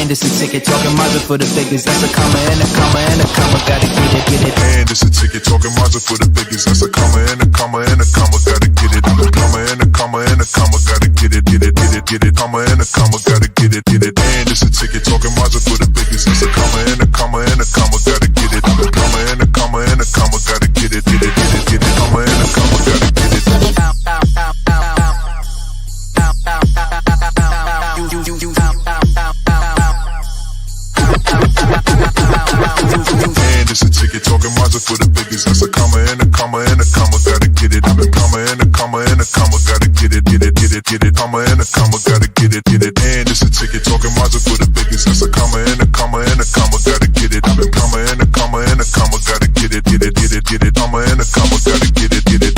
And it's a ticket talking Mazda for the biggest. That's a comma and a comma and a comma. Gotta get it, get it. And it's a ticket talking Mazda for the biggest. That's a comma and a comma and a comma. Gotta get it. I'm a comma and a comma and a comma. Gotta get it, get it, get it, get it. Comma and a comma. Gotta get it, get it. And it's a ticket talking Mazda for the biggest. That's a comma and a comma and a comma. Gotta get it. I'm a comma and a comma and a comma. Gotta get it, get it, get it, get it. Comma and a comma. Gotta get it. And it's a ticket talking Mazda for the biggest. That's a comma and a comma and a comma. Gotta get it. I'm a comma and a comma and a comma. Gotta get it, get it, get it, get it. Comma and a comma. Gotta get it, get it. And it's a ticket talking Mazda for the biggest. That's a comma and a comma and a comma. Gotta get it. I'm a comma and a comma and a comma. Gotta get it, get it, get it, get it. Comma and a comma. Gotta get it, get it.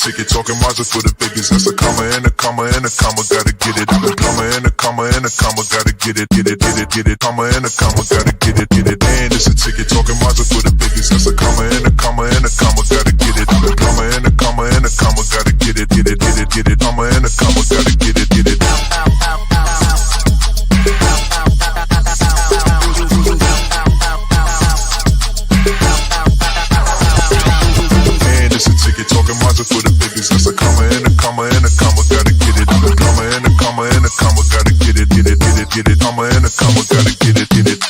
Ticket talking Mazda for the biggest. That's a comma and a comma and a comma. Gotta get it. I'm a comma and a comma and a comma. Gotta get it, get it, get it, get it. Comma and a comma. Gotta get it, get it. And it's a ticket talking Mazda for the biggest. That's a comma and a comma and a comma. Gotta get it. I'm a comma and a comma and a comma. Gotta get it, get it, get it, get it. Comma and a comma. Gotta get it, get it. Talking Mazda for the biggest. That's a comma and a comma and a comma. Gotta get it. I'm a comma and a comma and a comma. Gotta get it, get it, get it, get it. Comma and a comma. Gotta get it, get it.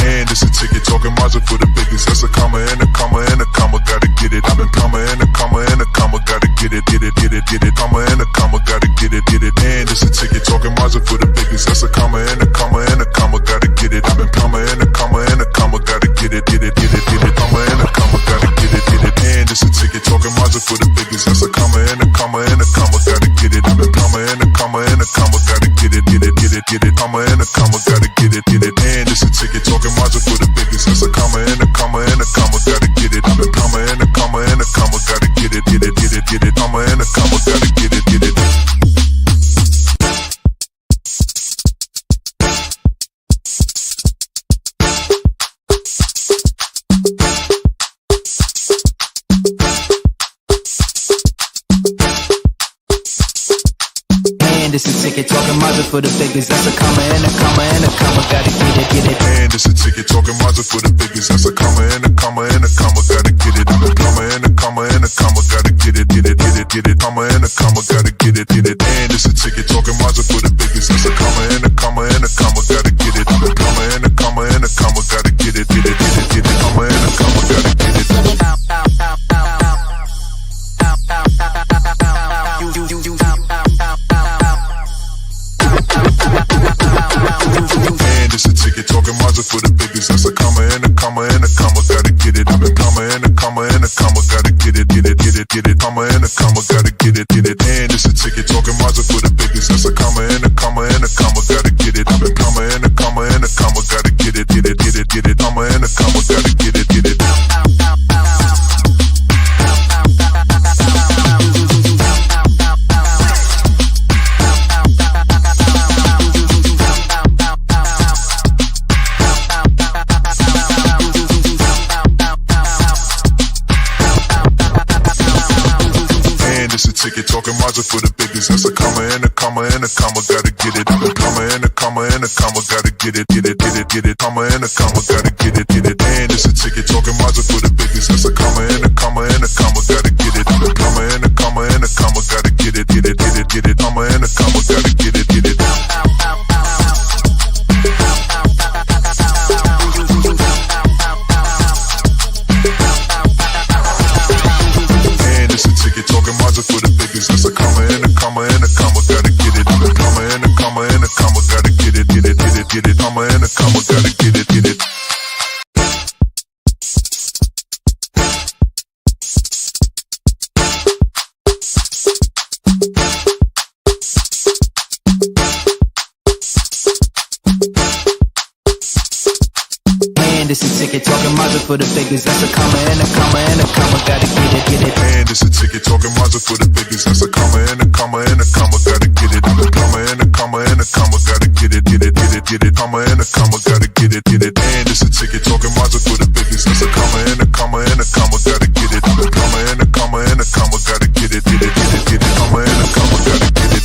And it's a ticket talking Mazda for the biggest. That's a comma and a comma and a comma. Gotta get it. I'm a comma and a comma and a comma. Gotta get it, get it, get it, get it. Comma and a comma. Gotta get it, get it. And it's a ticket talking Mazda for the biggest. That's a comma and a comma and a comma. Gotta get it. I'm a comma and a comma and a comma. Gotta get it, get it, get it, get it. Comma and a comma. Gotta get it, get it. And it's a ticket talking Mazda for the biggest. That's a comma and a comma and a comma. Gotta get it. I'm a comma and a comma and a comma. Gotta get it, get it, get it, get it. Comma and a comma. Gotta get it, get it. And it's a ticket talking Mazda for the biggest. That's a comma and a comma and a comma. Gotta get it. I'm a comma and a comma and a comma. Gotta get it, get it, get it, get it. Comma and a comma. Gotta get it, get it. And it's a ticket talking Mazda for the biggest. That's a comma and a comma and a comma. Gotta get it, get it. And it's a ticket talking Mazda for the biggest. That's a comma and a comma and a comma. Gotta get it. I'm a comma and a comma and a comma. Gotta get it, get it, get it, get it. Comma and a comma. Gotta get it, get it. And it's a ticket talking Mazda for the biggest. That's a comma and a comma and a comma. Gotta get it. I'm a comma and a comma and a comma. Gotta get it, get it, get it, get it. Comma and a comma. Gotta get it. And it's a ticket talking Mazda for the biggest. That's a comma and a comma and a comma. Gotta get it. I'm a comma and a comma and a comma. Gotta get it, get it, get it, get it. Comma and a comma. Gotta get it, get it. And it's a ticket talking Mazda for the biggest. That's a comma and a comma and a comma. Gotta get it. I'm a comma and a comma and a comma. Gotta get it, get it, get it, get it. Comma and a comma. Gotta get it, get it. Ticket talking Mazda for the biggest. That's a comma and a comma and a comma. Gotta get it. I'm a comma and a comma and a comma. Gotta get it, get it, get it, get it. Comma and a comma. Gotta get it, get it. And it's a ticket talking Mazda for the biggest. That's a comma and a comma and a comma. Gotta get it. I'm a comma and a comma and a comma. Gotta get it, get it, get it, get it. Comma and a comma. Gotta get it, get it. And it's a ticket talking Mazda for the biggest. That's a comma and a comma and a comma. Gotta get it. I'm a comma and a comma and a comma. Gotta get it, get it, get it, get it. Comma and a comma. Gotta get it, get it. ticket, talking Mazda for the biggest. That's a comma and a comma and a comma. Gotta get it. And it's a ticket talking Mazda for the biggest. That's a comma and a comma and a comma. Gotta get it. I'm a comma and a comma and a comma. Gotta get it. Comma and a comma. Gotta get it. And it's a ticket talking Mazda for the biggest. That's a comma and a comma and a comma. Gotta get it. I'm a comma and a comma and a comma. Gotta get it. Comma and a comma. Gotta get it.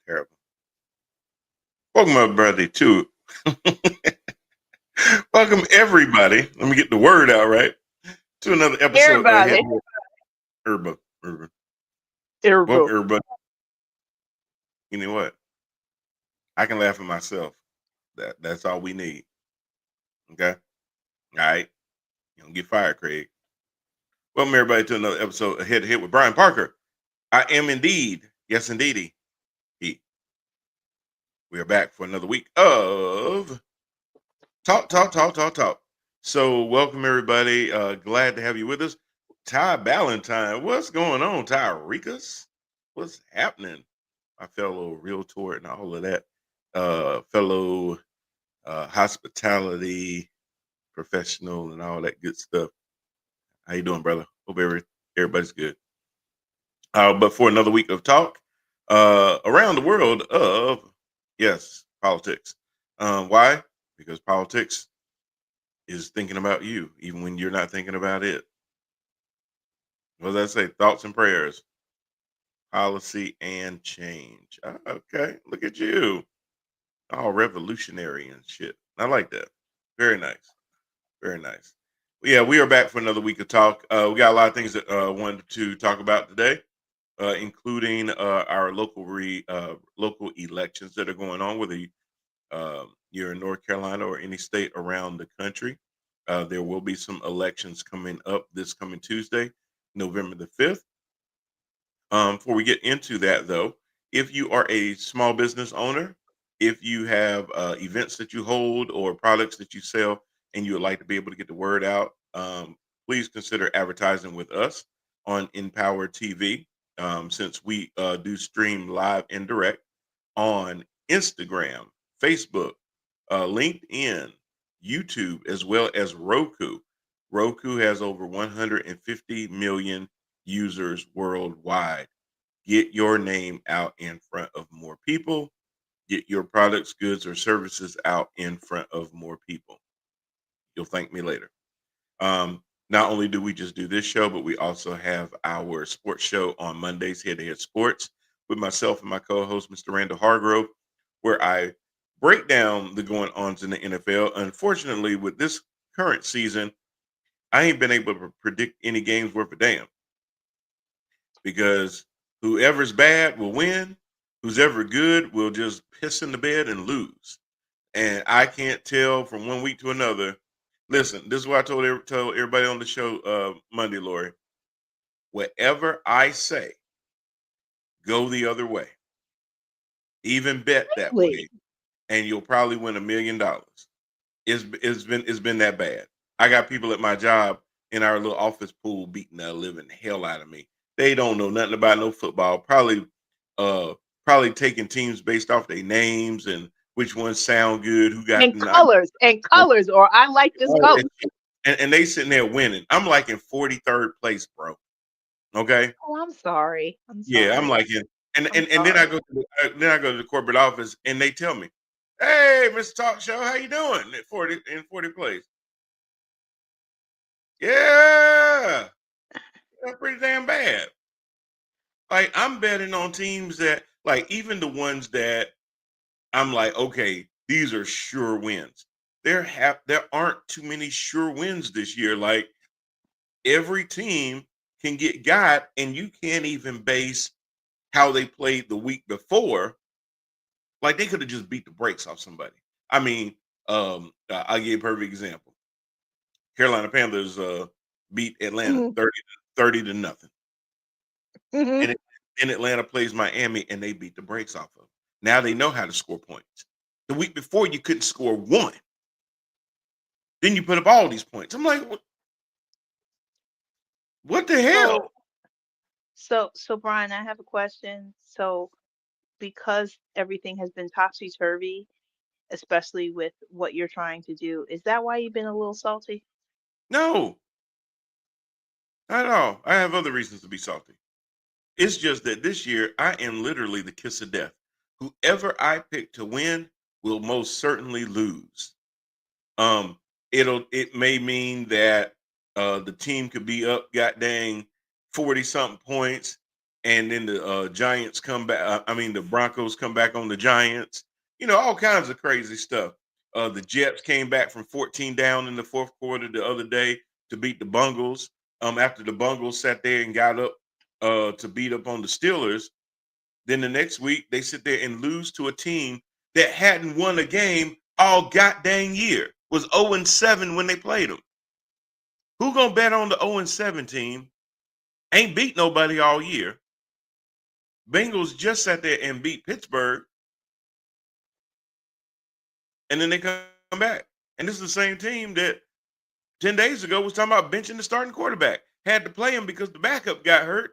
Terrible. Welcome, everybody, to welcome everybody. Let me get the word out right to another episode. Everybody. Welcome, Terrible. everybody. You know what? I can laugh at myself. That's all we need. Okay. All right. You don't get fired, Craig. Welcome everybody to another episode of Head to Head with Brian Parker. I am indeed, yes indeedy, he. We are back for another week of talk. So welcome everybody. Glad to have you with us. Ty Ballantyne, what's going on, Tyrekas? What's happening? My fellow realtor and all of that. Fellow hospitality professional and all that good stuff. How you doing, brother? Hope everybody's good. But for another week of talk around the world of, yes, politics. Why? Because politics is thinking about you, even when you're not thinking about it. What does that say? Thoughts and prayers, policy and change. Okay, look at you. All revolutionary and shit. I like that. Very nice. Very nice. Well, yeah, we are back for another week of talk. We got a lot of things that I wanted to talk about today, including our local elections that are going on, whether you're in North Carolina or any state around the country. There will be some elections coming up this coming Tuesday, November the 5th. Before we get into that, though, if you are a small business owner, if you have events that you hold or products that you sell, and you would like to be able to get the word out, please consider advertising with us on Empower TV, since we do stream live and direct on Instagram, Facebook, LinkedIn, YouTube, as well as Roku. Roku has over 150 million users worldwide. Get your name out in front of more people. Get your products, goods, or services out in front of more people. You'll thank me later. Not only do we just do this show, but we also have our sports show on Mondays, Head to Head Sports, with myself and my co-host, Mr. Randall Hargrove, where I break down the going-ons in the NFL. Unfortunately, with this current season, I ain't been able to predict any games worth a damn, because whoever's bad will win. Who's ever good will just piss in the bed and lose. And I can't tell from one week to another. Listen, this is what I told everybody on the show Monday, Lori. Whatever I say, go the other way. Even bet that way, and you'll probably win $1 million. It's been that bad. I got people at my job in our little office pool beating the living hell out of me. They don't know nothing about no football. Probably taking teams based off their names and which ones sound good, who got and colors, or I like this color. And they sitting there winning. I'm like in 43rd place, bro. Okay. Oh, I'm sorry. Yeah, I'm like in, and then I go to the corporate office and they tell me, "Hey, Mr. Talk Show, how you doing?" At 40 place. Yeah, pretty damn bad. Like, I'm betting on teams that, like, even the ones that I'm like, okay, these are sure wins. There aren't too many sure wins this year. Like, every team can get got, and you can't even base how they played the week before. Like, they could have just beat the brakes off somebody. I mean, I'll give you a perfect example. Carolina Panthers beat Atlanta 30 to nothing. And then Atlanta plays Miami, and they beat the brakes off of them. Now they know how to score points. The week before, you couldn't score one. Then you put up all these points. I'm like, what the hell? So Brian, I have a question. So because everything has been topsy-turvy, especially with what you're trying to do, is that why you've been a little salty? No, not at all. I have other reasons to be salty. It's just that this year I am literally the kiss of death. Whoever I pick to win will most certainly lose. Um, it may mean that the team could be up, god dang, 40 something points, and then the Giants come back. I mean, the Broncos come back on the Giants. All kinds of crazy stuff. The Jets came back from 14 down in the fourth quarter the other day to beat the Bungles. After the Bungles sat there and got up to beat up on the Steelers, then the next week they sit there and lose to a team that hadn't won a game all god dang year. Was 0-7 when they played them. Who gonna bet on the 0-7 team? Ain't beat nobody all year. Bengals just sat there and beat Pittsburgh, and then they come back. And this is the same team that 10 days ago was talking about benching the starting quarterback. Had to play him because the backup got hurt.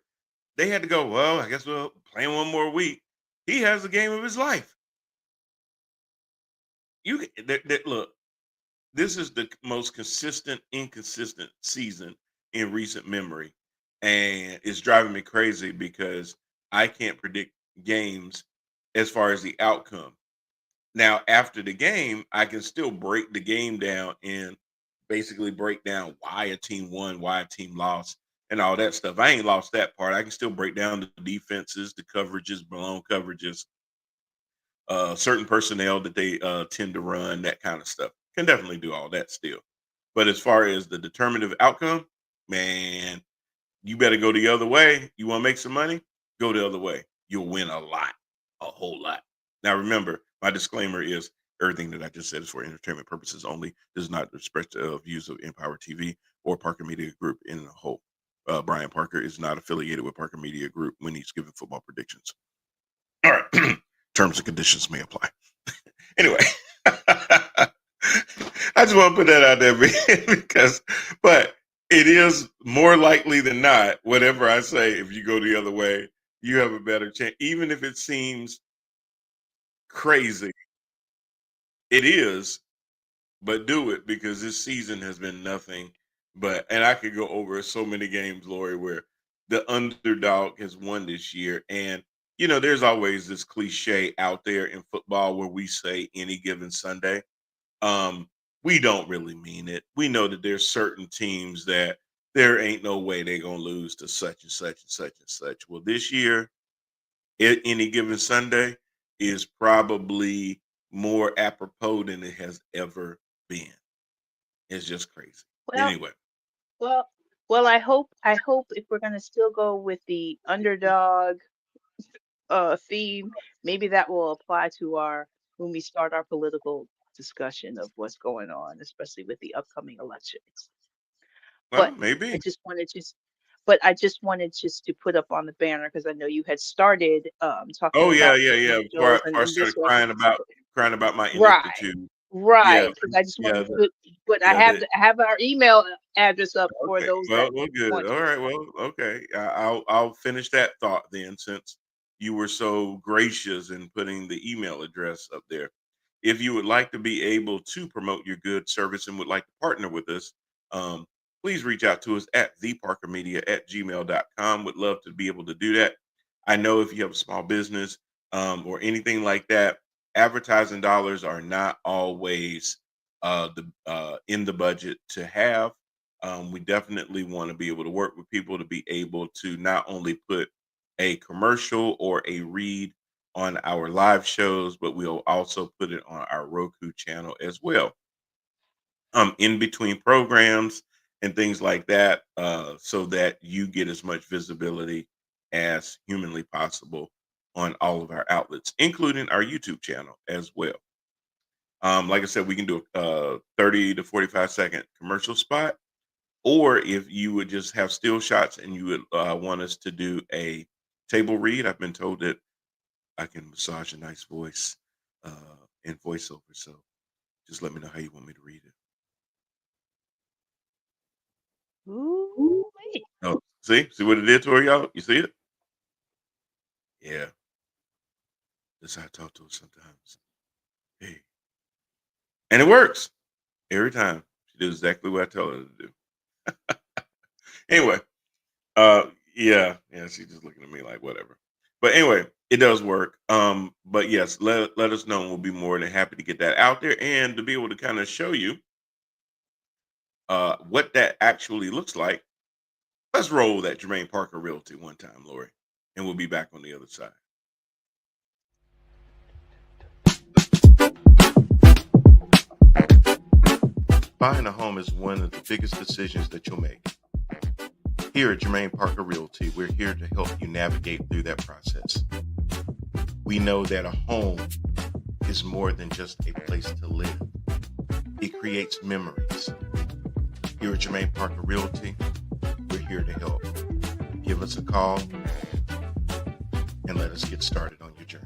They had to go, well, I guess we'll play him one more week. He has the game of his life. Look, this is the most consistent, inconsistent season in recent memory. And it's driving me crazy because I can't predict games as far as the outcome. Now, after the game, I can still break the game down and basically break down why a team won, why a team lost, and all that stuff. I ain't lost that part. I can still break down the defenses, the coverages, blown coverages, certain personnel that they tend to run, that kind of stuff. Can definitely do all that still. But as far as the determinative outcome, man, you better go the other way. You want to make some money? Go the other way. You'll win a lot, a whole lot. Now, remember, my disclaimer is everything that I just said is for entertainment purposes only. Does not express the views of Empower TV or Parker Media Group in the whole. Brian Parker is not affiliated with Parker Media Group when he's giving football predictions. All right. Terms and conditions may apply. Anyway, I just want to put that out there because, but it is more likely than not, whatever I say, if you go the other way, you have a better chance. Even if it seems crazy, it is, but do it because this season has been nothing but, and I could go over so many games, Lori, where the underdog has won this year. And, there's always this cliche out there in football where we say any given Sunday. Um, we don't really mean it. We know that there's certain teams that there ain't no way they're gonna lose to such and such and such and such. Well, this year, any given Sunday is probably more apropos than it has ever been. It's just crazy. Well, Anyway, well, well, I hope if we're gonna still go with the underdog theme, maybe that will apply to our when we start our political discussion of what's going on, especially with the upcoming elections. well, But I maybe. just wanted to, but I just wanted just to put up on the banner because I know you had started talking Oh yeah, about yeah, yeah. Before I, differentials before I and this started was crying about my right, ineptitude. Yeah, right. Because I just yeah, wanted to put, but I yeah. have I have our email address up for Okay. those that Well, good. want All to. right. Well, okay. I'll finish that thought then, since you were so gracious in putting the email address up there. If you would like to be able to promote your good service and would like to partner with us, um, please reach out to us at theparkermedia@gmail.com. Would love to be able to do that. I know if you have a small business or anything like that, advertising dollars are not always in the budget to have. We definitely want to be able to work with people to be able to not only put a commercial or a read on our live shows, but we'll also put it on our Roku channel as well. In between programs and things like that, so that you get as much visibility as humanly possible on all of our outlets, including our YouTube channel as well. Like I said, we can do a 30 to 45-second commercial spot, or if you would just have still shots and you would want us to do a table read. I've been told that I can massage a nice voice in voiceover. So just let me know how you want me to read it. Ooh, wait. Oh, See what it did to her, y'all? You see it? Yeah, that's how I talk to her sometimes. Hey, and it works every time. She does exactly what I tell her to do. Anyway, yeah, she's just looking at me like whatever. But anyway, it does work. But yes, let us know, and we'll be more than happy to get that out there and to be able to kind of show you what that actually looks like. Let's roll that Jermaine Parker Realty one time, Lori, and we'll be back on the other side. Buying a home is one of the biggest decisions that you'll make. Here at Jermaine Parker Realty, we're here to help you navigate through that process. We know that a home is more than just a place to live. It creates memories. Here at Jermaine Parker Realty, we're here to help. Give us a call and let us get started on your journey.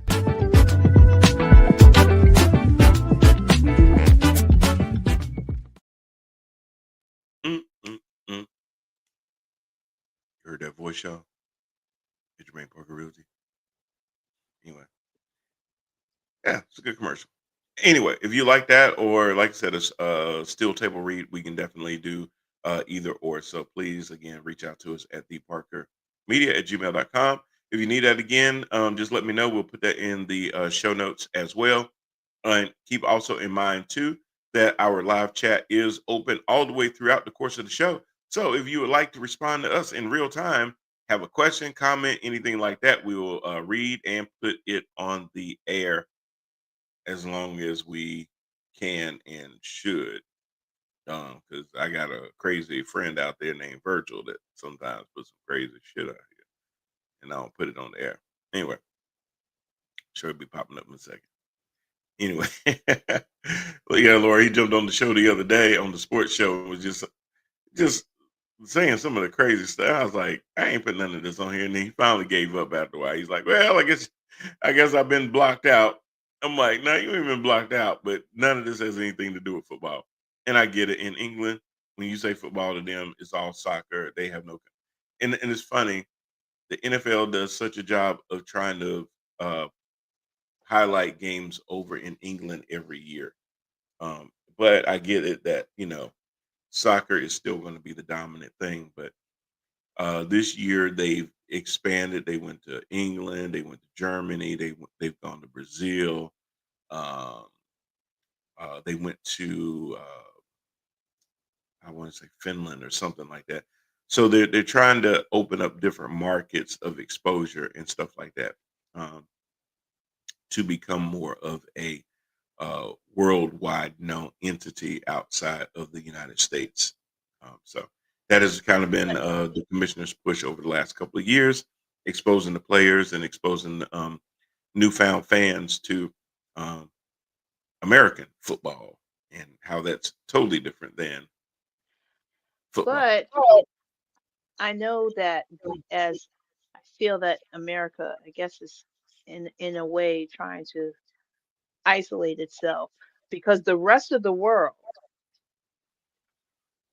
Mm, mm, mm. You heard that voice, y'all? At Jermaine Parker Realty. Anyway, yeah, it's a good commercial. Anyway, if you like that, or like I said, a steel table read, we can definitely do either or. So please, again, reach out to us at theparkermedia@gmail.com. If you need that again, just let me know. We'll put that in the show notes as well. And keep also in mind, too, that our live chat is open all the way throughout the course of the show. So if you would like to respond to us in real time, have a question, comment, anything like that, we will read and put it on the air as long as we can and should. Because I got a crazy friend out there named Virgil that sometimes puts some crazy shit out here, and I don't put it on the air. Anyway, sure it'll be popping up in a second. Anyway, well, yeah, Laura, he jumped on the show the other day on the sports show and was just saying some of the crazy stuff. I was like, I ain't put none of this on here, and then he finally gave up after a while. He's like, well, I guess I've been blocked out. I'm like, no, you ain't been blocked out, but none of this has anything to do with football. And I get it. In England, when you say football to them, it's all soccer. They have no, and it's funny. The NFL does such a job of trying to uh, highlight games over in England every year. But I get it that soccer is still going to be the dominant thing. But this year they've expanded. They went to England. They went to Germany. They've gone to Brazil. Um, they went to I want to say Finland or something like that. So they're trying to open up different markets of exposure and stuff like that, um, to become more of a worldwide known entity outside of the United States. So that has kind of been the commissioner's push over the last couple of years, exposing the players and exposing newfound fans to um, American football and how that's totally different than football. But I know that as I feel that America, I guess, is in a way trying to isolate itself because the rest of the world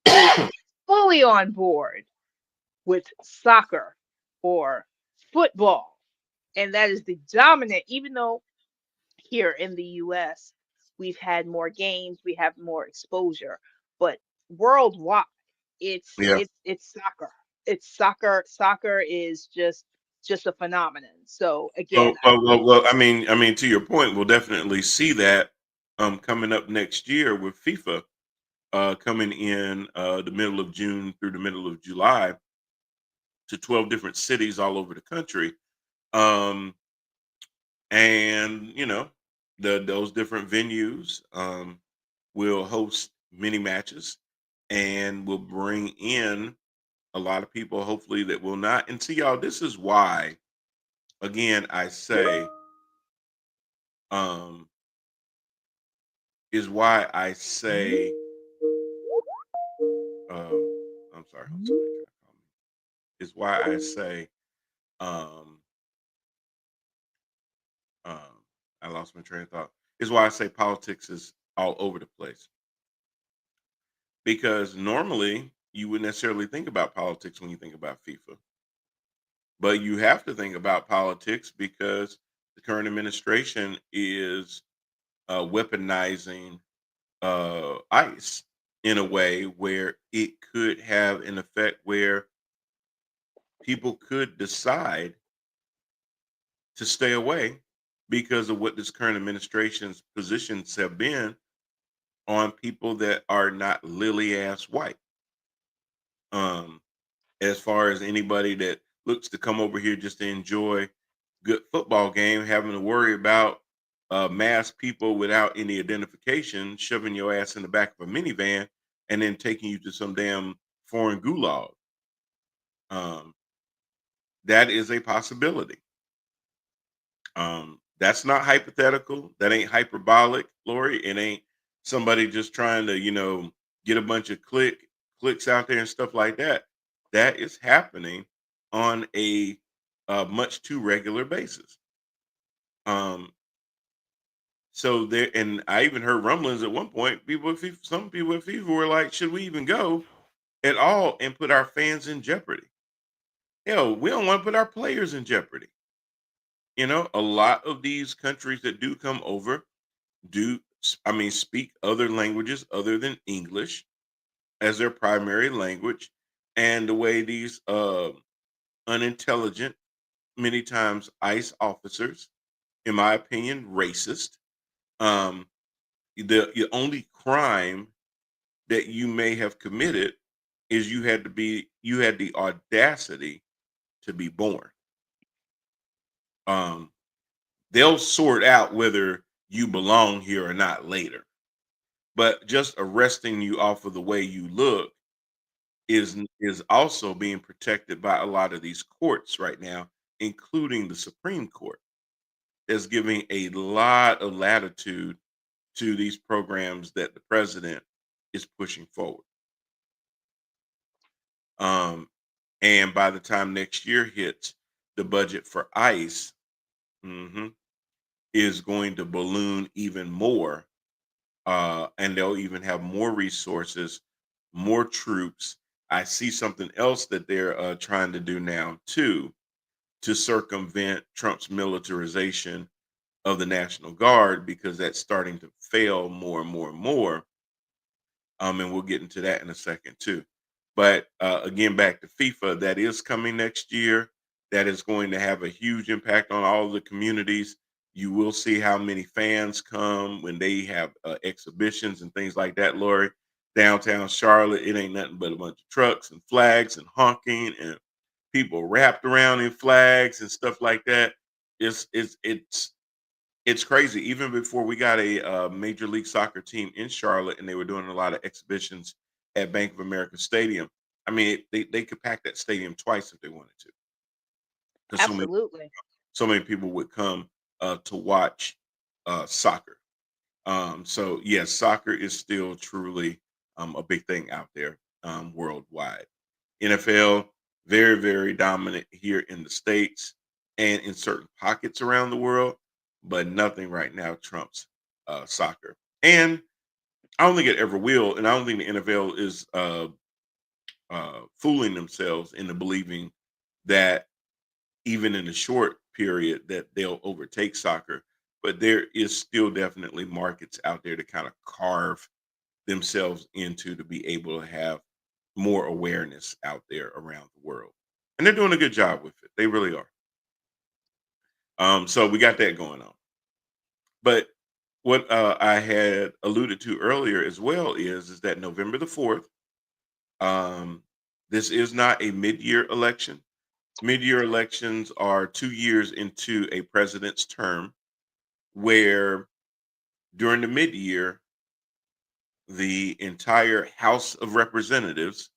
is fully on board with soccer or football. And that is the dominant, even though here in the US we've had more games, we have more exposure, but worldwide Yeah. it's soccer. It's soccer. Soccer is just a phenomenon. So again, Well, I mean, to your point, we'll definitely see that coming up next year with FIFA coming in the middle of June through the middle of July to 12 different cities all over the country. Um, and those different venues will host many matches and will bring in a lot of people, hopefully, that will not. And see, y'all, this is why, again, I say, um, is why I say, I'm sorry, hold on, somebody trying to call me. Is why I say, um, um, I lost my train of thought. Is why I say politics is all over the place because normally you wouldn't necessarily think about politics when you think about FIFA. But you have to think about politics because the current administration is weaponizing ICE in a way where it could have an effect where people could decide to stay away because of what this current administration's positions have been on people that are not lily ass white. Um, as far as anybody that looks to come over here just to enjoy good football game, having to worry about mass people without any identification shoving your ass in the back of a minivan and then taking you to some damn foreign gulag. Um, that is a possibility. That's not hypothetical. That ain't hyperbolic, Lori. It ain't somebody just trying to, get a bunch of clicks out there and stuff like that. That is happening on a much too regular basis. Um, so there, and I even heard rumblings at one point. Some people at FIFA were like, "Should we even go at all and put our fans in jeopardy?" Hell, we don't want to put our players in jeopardy. A lot of these countries that do come over speak other languages other than English as their primary language. And the way these unintelligent, many times ICE officers, in my opinion, racist, um, the only crime that you may have committed is you had the audacity to be born. Um, they'll sort out whether you belong here or not later. But just arresting you off of the way you look is also being protected by a lot of these courts right now, including the Supreme Court, is giving a lot of latitude to these programs that the president is pushing forward. Um, and by the time next year hits, the budget for ICE mhm, is going to balloon even more, and they'll even have more resources, more troops. I see something else that they're trying to do now too to circumvent Trump's militarization of the National Guard because that's starting to fail more and more and more. And we'll get into that in a second too. But again, back to FIFA, that is coming next year. That is going to have a huge impact on all of the communities. You will see how many fans come when they have exhibitions and things like that, Lori. Downtown Charlotte, it ain't nothing but a bunch of trucks and flags and honking and people wrapped around in flags and stuff like that. It's crazy. Even before we got a Major League Soccer team in Charlotte, and they were doing a lot of exhibitions at Bank of America Stadium. I mean, they could pack that stadium twice if they wanted to, because Absolutely. so many people would come to watch soccer. So yes, soccer is still truly a big thing out there worldwide. NFL very very dominant here in the states and in certain pockets around the world, but nothing right now trumps soccer. And I don't think it ever will. And I don't think the NFL is fooling themselves into believing that even in a short period that they'll overtake soccer. But there is still definitely markets out there to kind of carve themselves into to be able to have more awareness out there around the world. And they're doing a good job with it. They really are. So we got that going on. But what I had alluded to earlier as well is that November the 4th, um, this is not a mid-year election. Mid-year elections are 2 years into a president's term, where during the mid-year, the entire House of Representatives,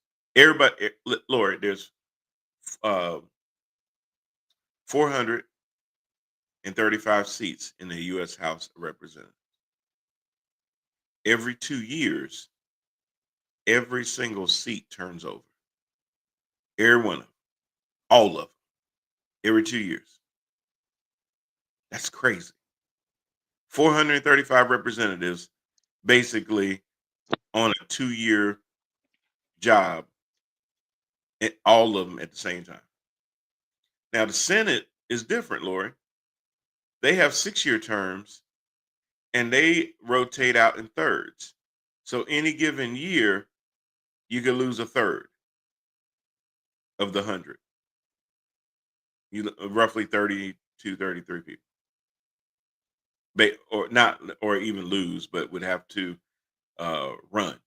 Lord, there's uh, 435 seats in the U.S. House of Representatives. Every 2 years, every single seat turns over. Every one of them, all of them, every 2 years. That's crazy. 435 representatives, basically on a 2-year job, and all of them at the same time. Now the Senate is different, Lori. They have 6-year terms and they rotate out in thirds. So any given year, you could lose a third of the 100. Roughly 32, 33 people. Or not, or even lose, but would have to run.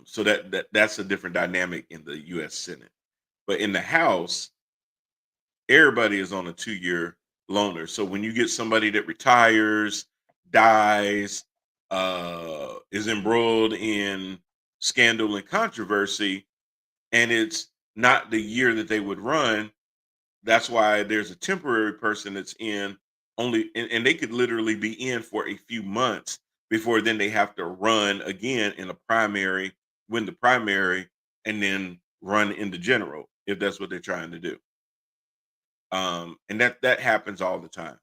So that's a different dynamic in the U.S. Senate. But in the House, everybody is on a 2-year loaner. So when you get somebody that retires, dies, is embroiled in scandal and controversy, and it's not the year that they would run, that's why there's a temporary person that's in only, and they could literally be in for a few months before then they have to run again in a primary, win the primary, and then run in the general if that's what they're trying to do. And that happens all the time.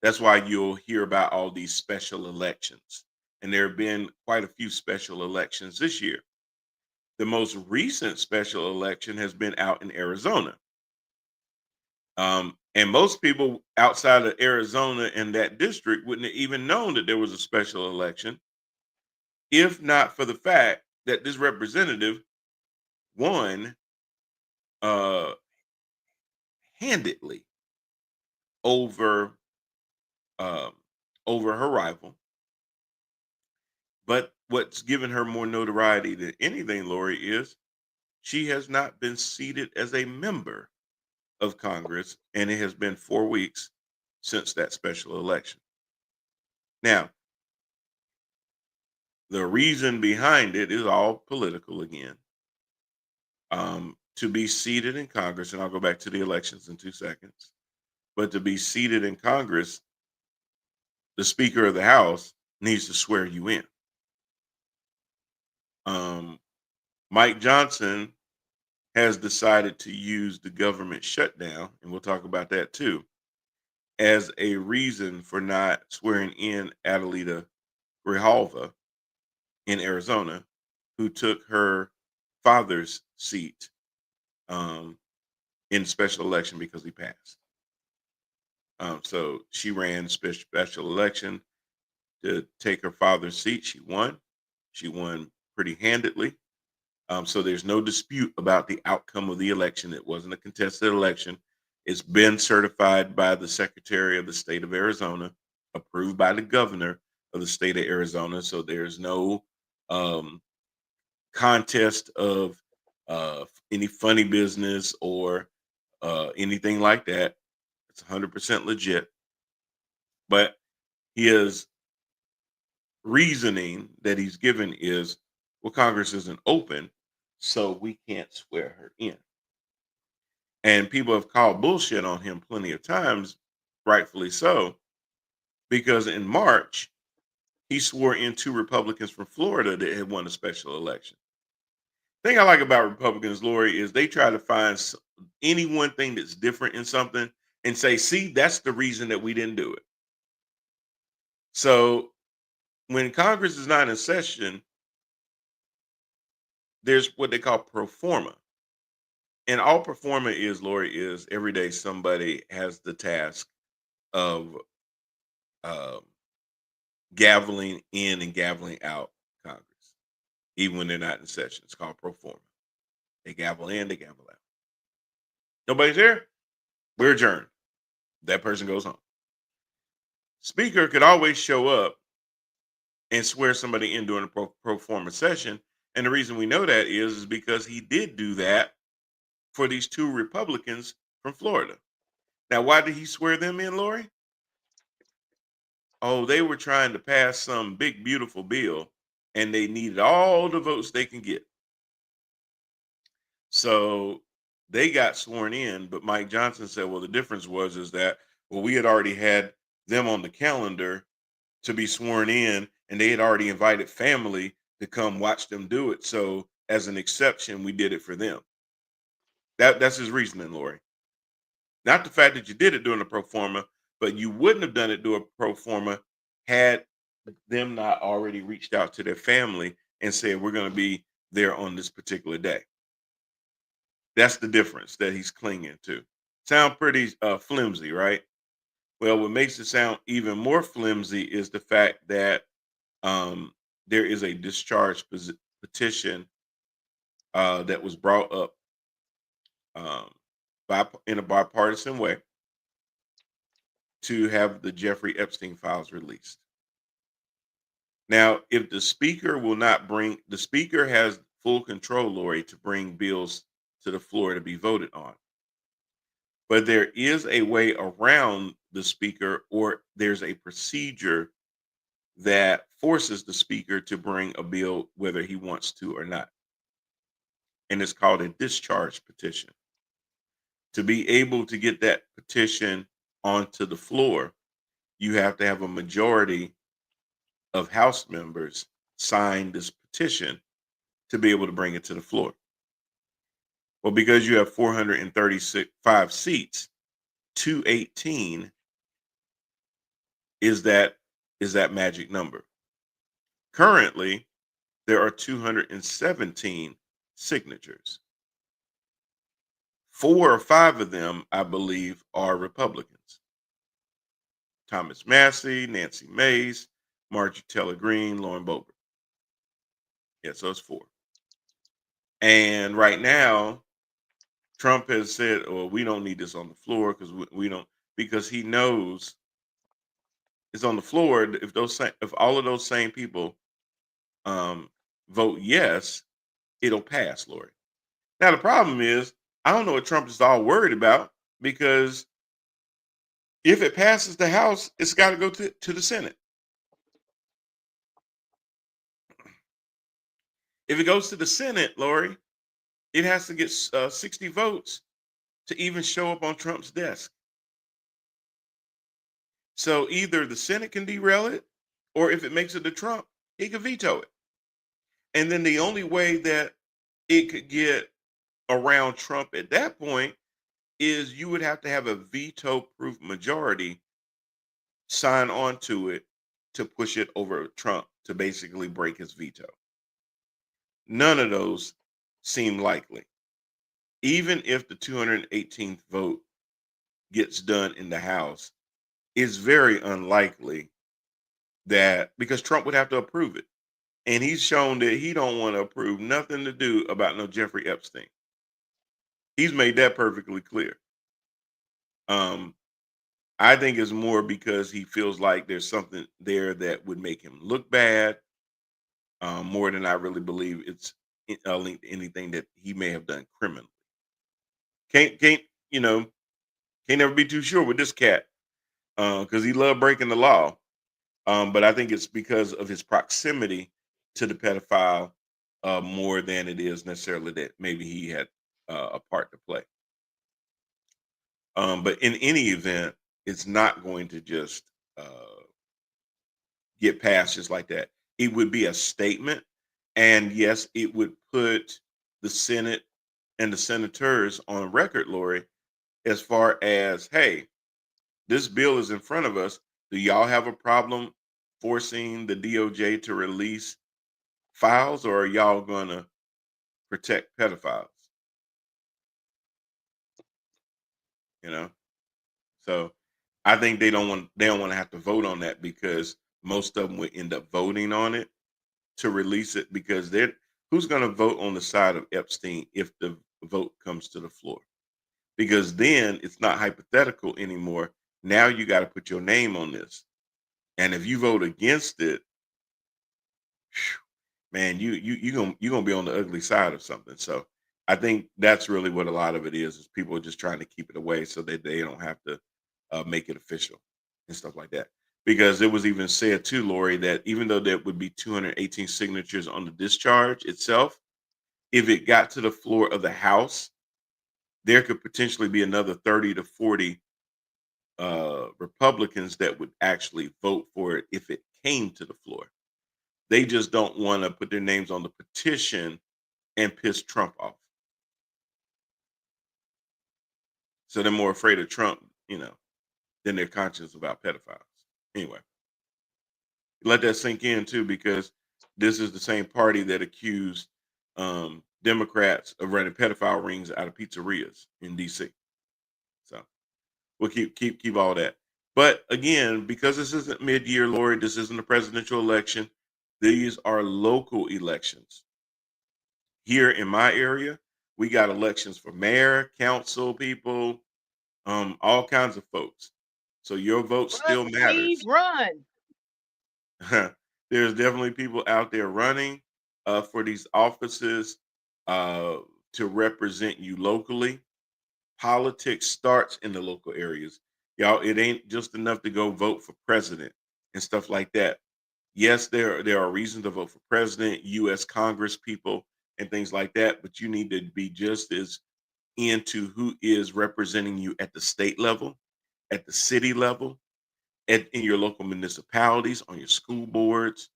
That's why you'll hear about all these special elections, and there have been quite a few special elections this year. The most recent special election has been out in Arizona. And most people outside of Arizona and that district wouldn't have even known that there was a special election if not for the fact that this representative won uh, handedly over um, over her rival. But what's given her more notoriety than anything, Lori, is she has not been seated as a member of Congress, and it has been 4 weeks since that special election. Now, the reason behind it is all political again. To be seated in Congress, and I'll go back to the elections in 2 seconds, but to be seated in Congress, the Speaker of the House needs to swear you in. Mike Johnson has decided to use the government shutdown, and we'll talk about that too, as a reason for not swearing in Adelita Grijalva in Arizona, who took her father's seat in the special election because he passed. So she ran special election to take her father's seat. She won. She won pretty handedly. So there's no dispute about the outcome of the election. It wasn't a contested election. It's been certified by the Secretary of the State of Arizona, approved by the governor of the state of Arizona. So there's no contest of any funny business or anything like that. It's 100% legit. But his reasoning that he's given is, well, Congress isn't open, so we can't swear her in. And people have called bullshit on him plenty of times, rightfully so, because in March, he swore in 2 Republicans from Florida that had won a special election. The thing I like about Republicans, Lori, is they try to find any one thing that's different in something and say, see, that's the reason that we didn't do it. So when Congress is not in session, there's what they call pro forma. And all pro forma is, Lori, is every day somebody has the task of gaveling in and gaveling out Congress, even when they're not in session. It's called pro forma. They gavel in, they gavel out. Nobody's here? We're adjourned. That person goes home. Speaker could always show up and swear somebody in during a pro forma session. And the reason we know that is because he did do that for these 2 Republicans from Florida. Now, why did he swear them in, Lori? Oh, they were trying to pass some big, beautiful bill, and they needed all the votes they can get. So they got sworn in, but Mike Johnson said, well, the difference is that, well, we had already had them on the calendar to be sworn in, and they had already invited family to come watch them do it. So as an exception, we did it for them. That's his reasoning, Lori. Not the fact that you did it during the pro forma, but you wouldn't have done it during a pro forma had them not already reached out to their family and said, we're going to be there on this particular day. That's the difference that he's clinging to. Sound pretty flimsy, right? Well, what makes it sound even more flimsy is the fact that there is a discharge petition that was brought up um, in a bipartisan way to have the Jeffrey Epstein files released. Now, if the speaker will not bring, the speaker has full control, Lori, to bring bills to the floor to be voted on. But there is a way around the speaker, or there's a procedure that forces the speaker to bring a bill whether he wants to or not. And it's called a discharge petition. To be able to get that petition onto the floor, you have to have a majority of House members sign this petition to be able to bring it to the floor. Well, because you have 435 seats, 218 is that magic number. Currently, there are 217 signatures. 4 or 5 of them, I believe, are Republicans. Thomas Massey, Nancy Mace, Marjorie Taylor Greene, Lauren Boebert. Yeah, so it's 4. And right now, Trump has said, "Well, we don't need this on the floor because we don't," because he knows it's on the floor. If all of those same people vote yes, it'll pass, Lori. Now the problem is, I don't know what Trump is all worried about, because if it passes the House, it's got to go to the Senate. If it goes to the Senate, Lori, it has to get 60 votes to even show up on Trump's desk. So either the Senate can derail it, or if it makes it to Trump, he can veto it. And then the only way that it could get around Trump at that point is you would have to have a veto-proof majority sign on to it to push it over Trump to basically break his veto. None of those seem likely. Even if the 218th vote gets done in the House, it's very unlikely that, because Trump would have to approve it. And he's shown that he don't want to approve nothing to do about no Jeffrey Epstein. He's made that perfectly clear. I think it's more because he feels like there's something there that would make him look bad, more than I really believe it's linked to anything that he may have done criminally. Can't you know? Can't never be too sure with this cat, because he loved breaking the law. But I think it's because of his proximity to the pedophile, more than it is necessarily that maybe he had a part to play. But in any event, it's not going to just get passed just like that. It would be a statement. And yes, it would put the Senate and the senators on record, Lori, as far as, hey, this bill is in front of us. Do y'all have a problem forcing the DOJ to release files, or are y'all going to protect pedophiles? You know? So I think they don't want to have to vote on that, because most of them would end up voting on it to release it, because who's going to vote on the side of Epstein if the vote comes to the floor? Because then it's not hypothetical anymore. Now you got to put your name on this. And if you vote against it, man, you're gonna be on the ugly side of something. So I think that's really what a lot of it is people are just trying to keep it away so that they don't have to make it official and stuff like that. Because it was even said too, Lori, that even though there would be 218 signatures on the discharge itself, if it got to the floor of the House, there could potentially be another 30 to 40 Republicans that would actually vote for it if it came to the floor. They just don't want to put their names on the petition and piss Trump off. So they're more afraid of Trump, than they're conscious about pedophiles. Anyway, let that sink in too, because this is the same party that accused Democrats are running pedophile rings out of pizzerias in DC. So we'll keep all that. But again, because this isn't mid-year, Lori, this isn't a presidential election. These are local elections. Here in my area, we got elections for mayor, council people, all kinds of folks. So your vote Run, still Steve, matters. run. There's definitely people out there running for these offices uh, to represent you locally. Politics starts in the local areas. Y'all, it ain't just enough to go vote for president and stuff like that. Yes, there are reasons to vote for president, US Congress people, and things like that, but you need to be just as into who is representing you at the state level, at the city level, in your local municipalities, on your school boards.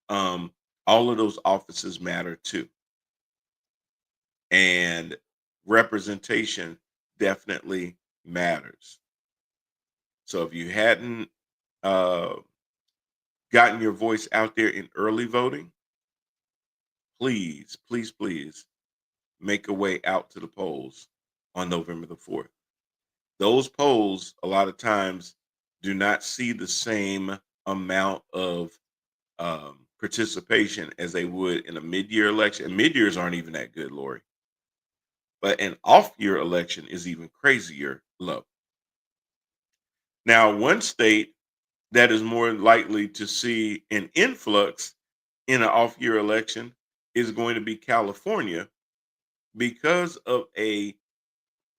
Um, all of those offices matter too. And representation definitely matters. So if you hadn't uh, gotten your voice out there in early voting, please, please, please make a way out to the polls on November the 4th. Those polls, a lot of times, do not see the same amount of participation as they would in a mid-year election. And mid-years aren't even that good, Lori. But an off-year election is even crazier low. Now, one state that is more likely to see an influx in an off-year election is going to be California because of a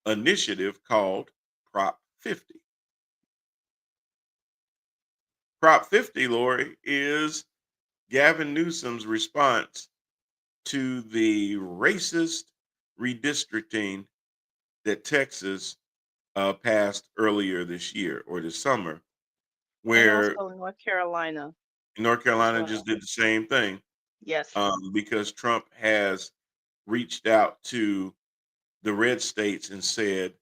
initiative called Prop 50. Prop 50, Lori, is Gavin Newsom's response to the racist redistricting that Texas passed earlier this year or this summer, And where also North Carolina North as Carolina just well. did the same thing Yes. because Trump has reached out to the red states and said,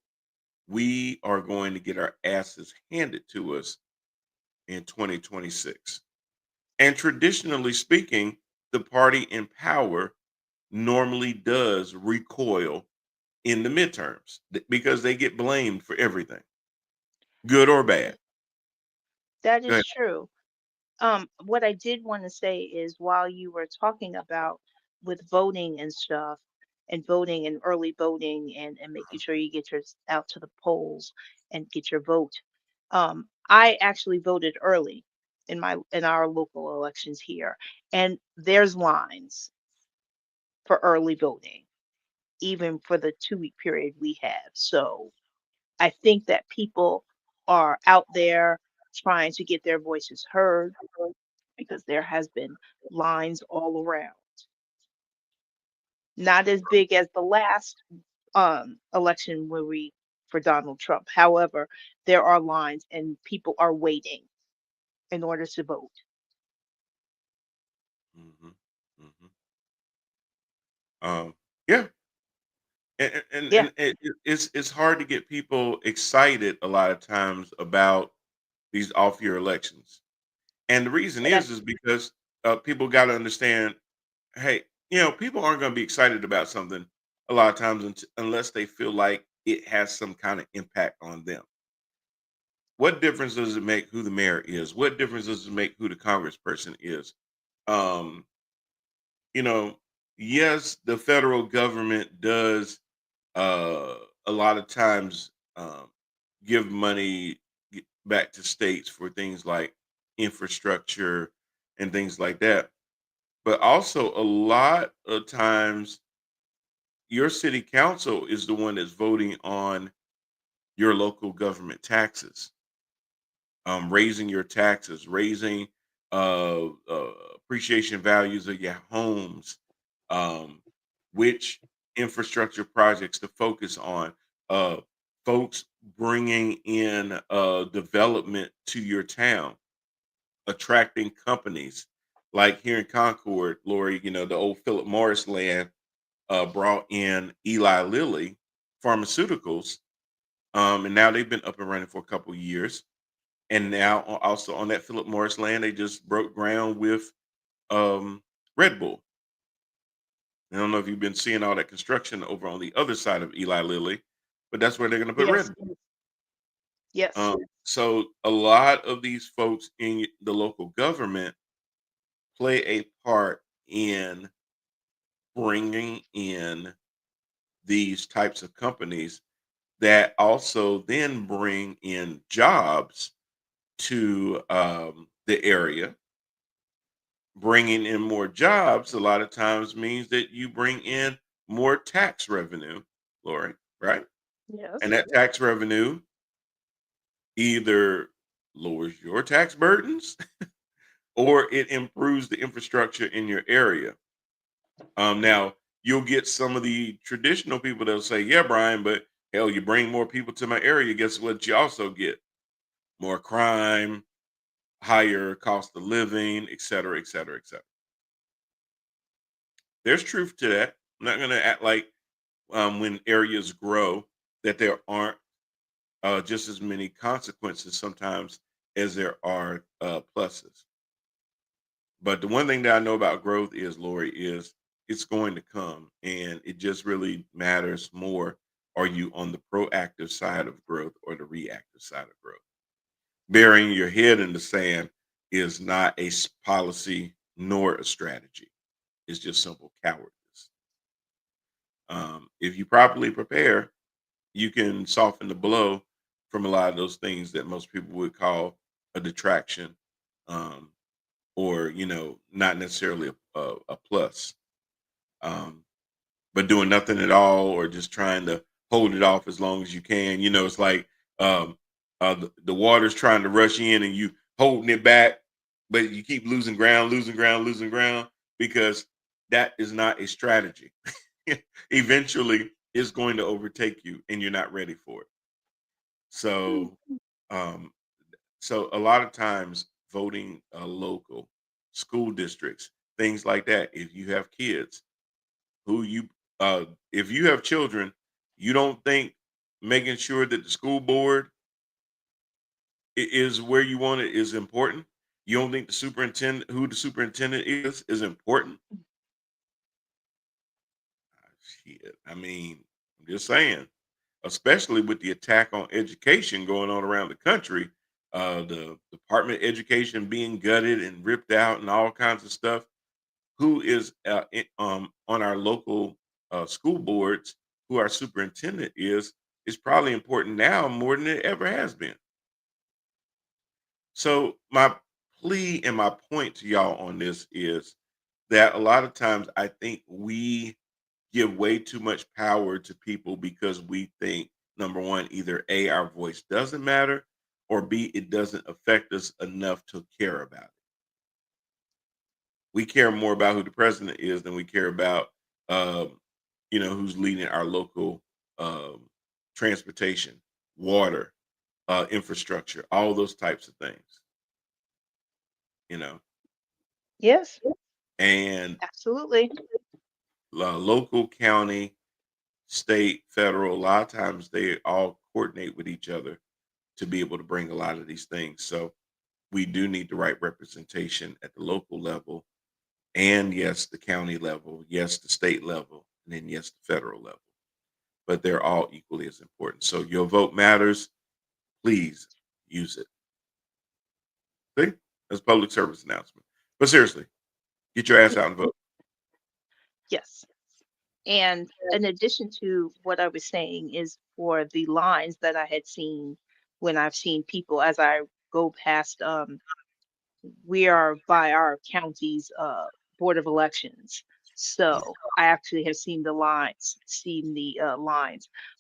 we are going to get our asses handed to us in 2026. And traditionally speaking, the party in power normally does recoil in the midterms because they get blamed for everything, good or bad. That Go is ahead. true. What I did want to say is while you were talking about with voting and stuff and voting and early voting and making sure you get out to the polls and get your vote, I actually voted early in our local elections here, and there's lines for early voting, even for the 2 week period we have. So I think that people are out there trying to get their voices heard because there has been lines all around. Not as big as the last election where we for Donald Trump. However, there are lines and people are waiting in order to vote. Hmm. Hmm. Um, yeah, and Yeah, it's hard to get people excited a lot of times about these off year elections, and the reason but I is because people got to understand. Hey, people aren't going to be excited about something a lot of times unless they feel like it has some kind of impact on them. What difference does it make who the mayor is? What difference does it make who the congressperson is? Um, you know, yes, the federal government does uh, a lot of times give money back to states for things like infrastructure and things like that. But also, a lot of times, your city council is the one that's voting on your local government taxes, raising your taxes, raising appreciation values of your homes, um, which infrastructure projects to focus on, uh, folks bringing in development to your town, attracting companies like here in Concord, Lori, the old Philip Morris land brought in Eli Lilly Pharmaceuticals, and now they've been up and running for a couple years. And now also on that Philip Morris land, they just broke ground with um, Red Bull. I don't know if you've been seeing all that construction over on the other side of Eli Lilly, but that's where they're going to put Yes. Red. Yes. So a lot of these folks in the local government play a part in bringing in these types of companies that also then bring in jobs to the area. Bringing in more jobs a lot of times means that you bring in more tax revenue, Lori, right? And Yes. that tax revenue either lowers your tax burdens or it improves the infrastructure in your area. Now, you'll get some of the traditional people that'll say, yeah, Brian, but hell, you bring more people to my area. Guess what? You also get more crime, higher cost of living, et cetera, et cetera, et cetera. There's truth to that. I'm not going to act like when areas grow that there aren't just as many consequences sometimes as there are pluses. But the one thing that I know about growth is, Lori, is it's going to come, and it just really matters more. Are you on the proactive side of growth or the reactive side of growth? Burying your head in the sand is not a policy nor a strategy. It's just simple cowardice. If you properly prepare, you can soften the blow from a lot of those things that most people would call a detraction, um, or not necessarily a plus. Um, but doing nothing at all, or just trying to hold it off as long as you can. It's like the water's trying to rush in, and you holding it back, but you keep losing ground, losing ground, losing ground because that is not a strategy. Eventually, it's going to overtake you, and you're not ready for it. Mm. So, um, so a lot of times, voting local, school districts, things like that. If you have kids, who you, uh, if you have children, you don't think making sure that the school board is where you want it is important. You don't think the superintendent, who the superintendent is important. Shit. I mean, I'm just saying, especially with the attack on education going on around the country, the Department of Education being gutted and ripped out and all kinds of stuff. Who is on our local school boards, who our superintendent is probably important now more than it ever has been. So my plea and my point to y'all on this is that a lot of times I think we give way too much power to people because we think, number one, either A, our voice doesn't matter, or B, it doesn't affect us enough to care about it. We care more about who the president is than we care about, um, who's leading our local um, transportation, water, infrastructure, all those types of things, you know. Yes. And Absolutely. local, county, state, federal, a lot of times they all coordinate with each other to be able to bring a lot of these things. So we do need the right representation at the local level, and yes, the county level, yes, the state level, and then yes, the federal level. But they're all equally as important. So your vote matters. Please use it. See, that's a public service announcement. But seriously, get your ass Yes. out and vote. Yes. And in addition to what I was saying is for the lines that I had seen when I've seen people as I go past, we are by our county's board of elections. So I actually have seen the lines.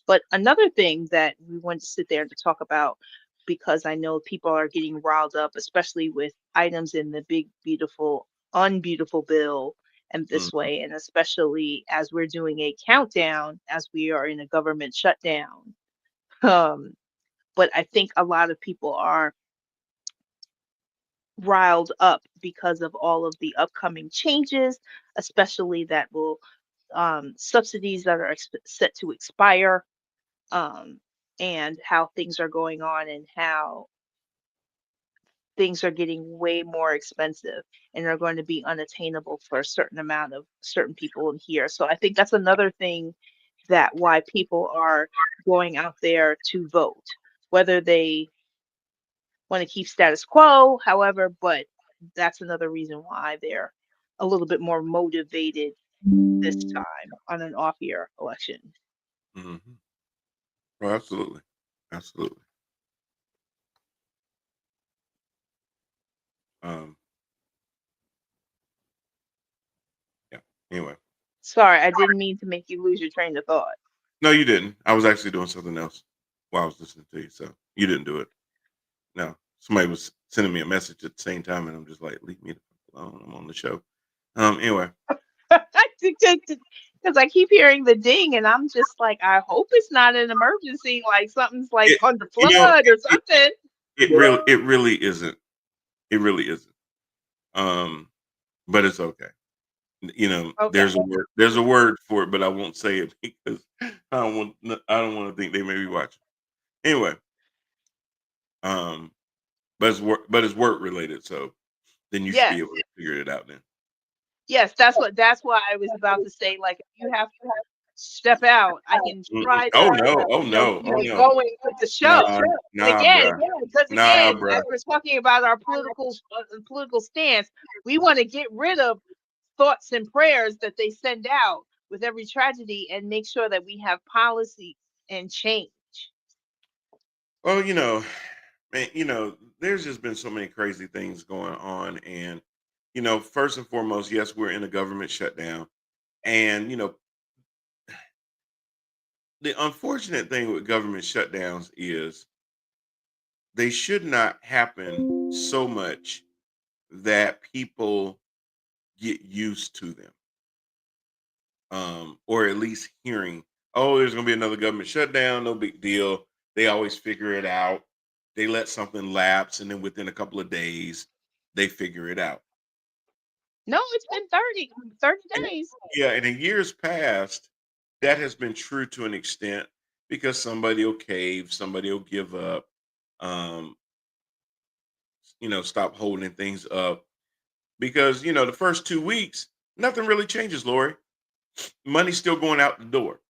But another thing that we wanted to sit there to talk about, because I know people are getting riled up, especially with items in the big, beautiful, unbeautiful bill and this Mhm. way, and especially as we're doing a countdown, as we are in a government shutdown. Um, but I think a lot of people are riled up because of all of the upcoming changes, especially that will subsidies that are set to expire, um, and how things are going on and how things are getting way more expensive and are going to be unattainable for a certain amount of certain people in here. So I think that's another thing that why people are going out there to vote, whether they want to keep status quo, however, but that's another reason why they're a little bit more motivated this time on an off year election. Hmm. Oh, absolutely, absolutely. Um, yeah. Anyway, Sorry, I didn't mean to make you lose your train of thought. no, you didn't. I was actually doing something else while I was listening to you, so you didn't do it. No, somebody was sending me a message at the same time, and I'm just like, leave me the fuck alone. I'm on the show. Anyway, Because I keep hearing the ding, and I'm just like, I hope it's not an emergency, like something's like it, under you know, flood or something. it really isn't. It really isn't. Um, but it's okay. Okay. There's a word for it, but I won't say it because I don't want to think they may be watching. Anyway, um, but it's work related, so then you should be Yes. able to figure it out then. Yes, that's why I was about to say, like, if you have to step out, I can Mm-mm. try Oh to, no! Oh no! keep Oh it no! going with the show. Nah, But nah, again, bruh. because Nah, again, bruh. as we're talking about our political stance, we want to get rid of thoughts and prayers that they send out with every tragedy and make sure that we have policy and change. Well, man, there's just been so many crazy things going on, and first and foremost, yes, we're in a government shutdown, and the unfortunate thing with government shutdowns is they should not happen so much that people get used to them, or at least hearing, oh, there's going to be another government shutdown, no big deal. They always figure it out. They let something lapse, and then within a couple of days, they figure it out. No, it's been 30 And days. yeah, and in years past, that has been true to an extent because somebody will cave, somebody will give up, um, stop holding things up. Because, the first 2 weeks, nothing really changes, Lori. Money's still going out the door.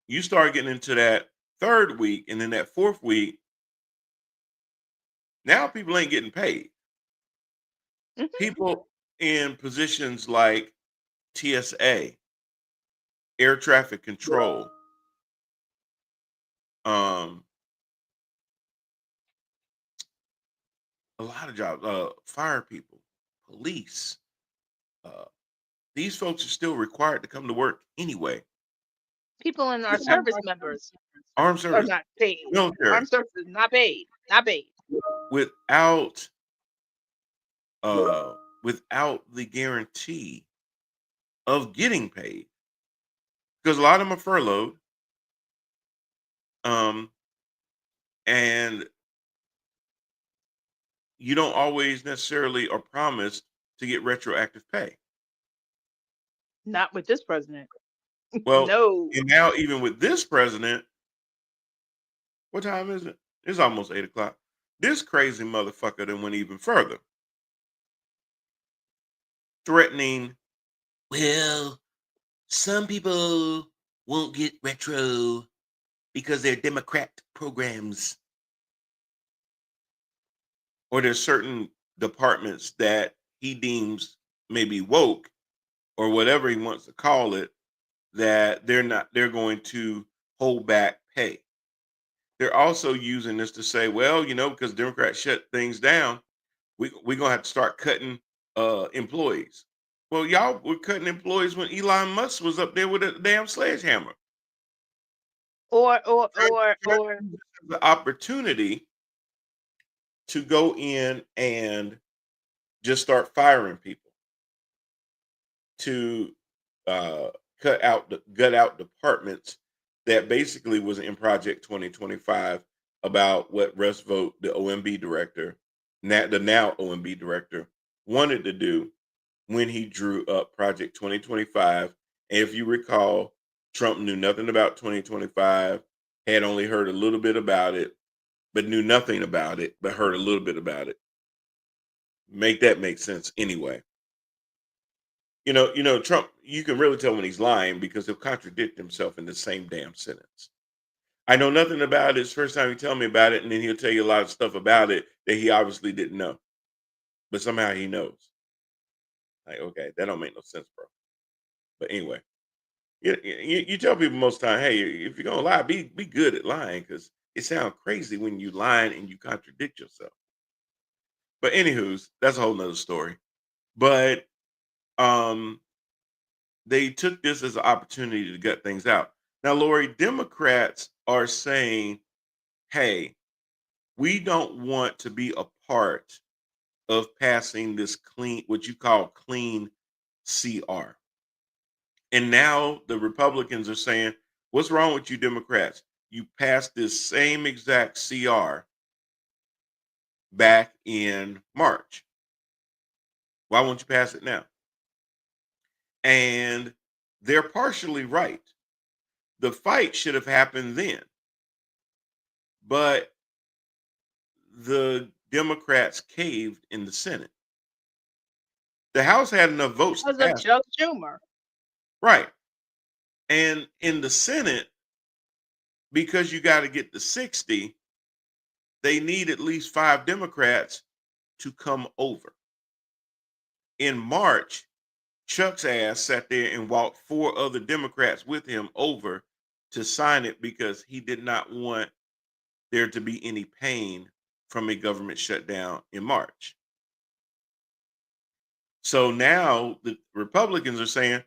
You start getting into that third week and then that fourth week, now people ain't getting paid. Mhm. People in positions like TSA, air traffic control, um, a lot of jobs, fire people, police. Uh, these folks are still required to come to work anyway. People in our Without service members armed are service, not paid. military, Armed services not paid. Not paid. without uh, without the guarantee of getting paid, because a lot of them are furloughed, um, and you don't always necessarily are promised to get retroactive pay. Not with this president. Well, No. and now even with this president, what time is it? It's almost 8 o'clock. This crazy motherfucker then went even further, threatening, well, some people won't get retro because they're Democrat programs, or there's certain departments that he deems maybe woke or whatever he wants to call it, that they're going to hold back pay. They're also using this to say, well, because Democrats shut things down, we're gonna have to start cutting employees. Well, y'all were cutting employees when Elon Musk was up there with a damn sledgehammer. Or or Trying or trying or to use this as the opportunity to go in and just start firing people, to uh, gut out departments that basically was in Project 2025 about what Russ Vogt, the OMB director, the now OMB director, wanted to do when he drew up Project 2025. And if you recall, Trump knew nothing about 2025, had only heard a little bit about it, but knew nothing about it, but heard a little bit about it. Make that make sense anyway. Trump, you can really tell when he's lying because he'll contradict himself in the same damn sentence. I know nothing about it. It's the first time he tell me about it, and then he'll tell you a lot of stuff about it that he obviously didn't know. But somehow he knows. Like, okay, that don't make no sense, bro. But anyway, you tell people most time, hey, if you're gonna lie, be good at lying because it sounds crazy when you lying and you contradict yourself. But anywho's, that's a whole nother story. But um, they took this as an opportunity to gut things out. Now, Lori, Democrats are saying, hey, we don't want to be a part of passing this clean, what you call clean CR. And now the Republicans are saying, what's wrong with you Democrats? You passed this same exact CR back in March. Why won't you pass it now? And they're partially right. The fight should have happened then. But the Democrats caved in the Senate. The House had enough votes to Because of pass. Chuck Schumer. Right. And in the Senate, because you got to get to 60, they need at least 5 Democrats to come over. In March, Chuck's ass sat there and walked 4 other Democrats with him over to sign it because he did not want there to be any pain from a government shutdown in March. So now the Republicans are saying,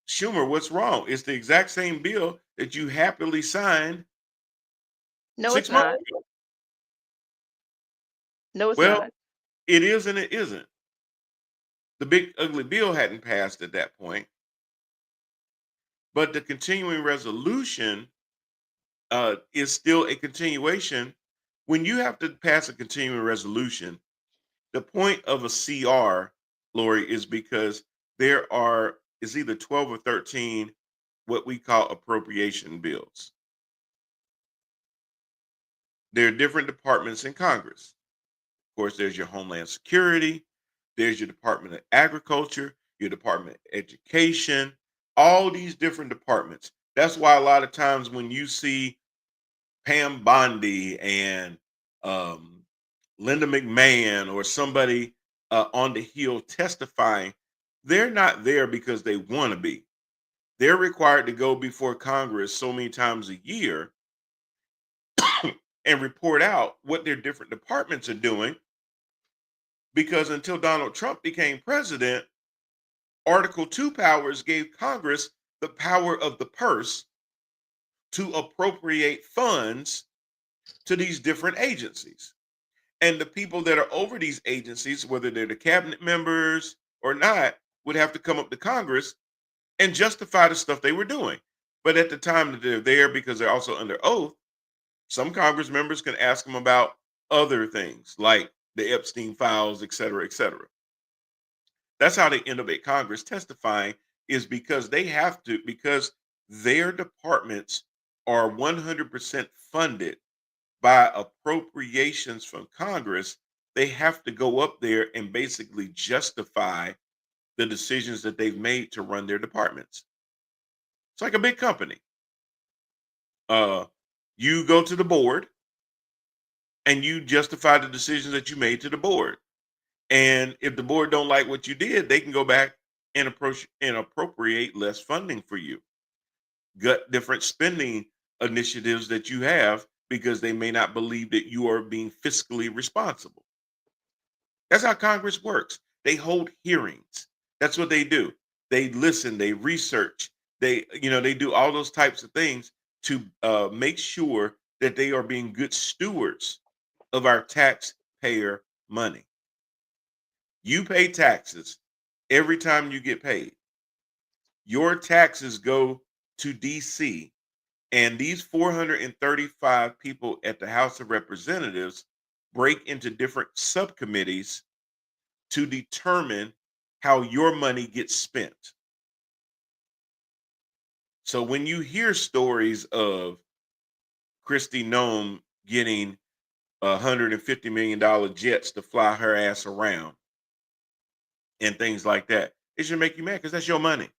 Schumer, what's wrong? It's the exact same bill that you happily signed No, 6 it's months not. ago. No, it's Well, not. it is and it isn't. The big ugly bill hadn't passed at that point, but the continuing resolution is still a continuation. When you have to pass a continuing resolution, the point of a CR, Lori, is because is either 12 or 13 what we call appropriation bills. There are different departments in Congress. Of course, there's your Homeland Security, there's your Department of Agriculture, your Department of Education, all these different departments. That's why a lot of times when you see Pam Bondi and Linda McMahon or somebody on the Hill testifying, they're not there because they want to be. They're required to go before Congress so many times a year and report out what their different departments are doing. Because until Donald Trump became president, Article 2 powers gave Congress the power of the purse to appropriate funds to these different agencies. And the people that are over these agencies, whether they're the cabinet members or not, would have to come up to Congress and justify the stuff they were doing. But at the time that they're there, because they're also under oath, some Congress members can ask them about other things like the Epstein files, et cetera, et cetera. That's how they end up at Congress testifying, is because they have to, because their departments are 100% funded by appropriations from Congress. They have to go up there and basically justify the decisions that they've made to run their departments. It's like a big company. You go to the board and you justify the decisions that you made to the board. And if the board don't like what you did, they can go back and appropriate less funding for you. Gut different spending initiatives that you have because they may not believe that you are being fiscally responsible. That's how Congress works. They hold hearings. That's what they do. They listen, they research, they do all those types of things to make sure that they are being good stewards of our taxpayer money. You pay taxes every time you get paid. Your taxes go to DC, and these 435 people at the House of Representatives break into different subcommittees to determine how your money gets spent. So when you hear stories of Christy Nome getting $150 million jets to fly her ass around and things like that. It should make you mad because that's your money.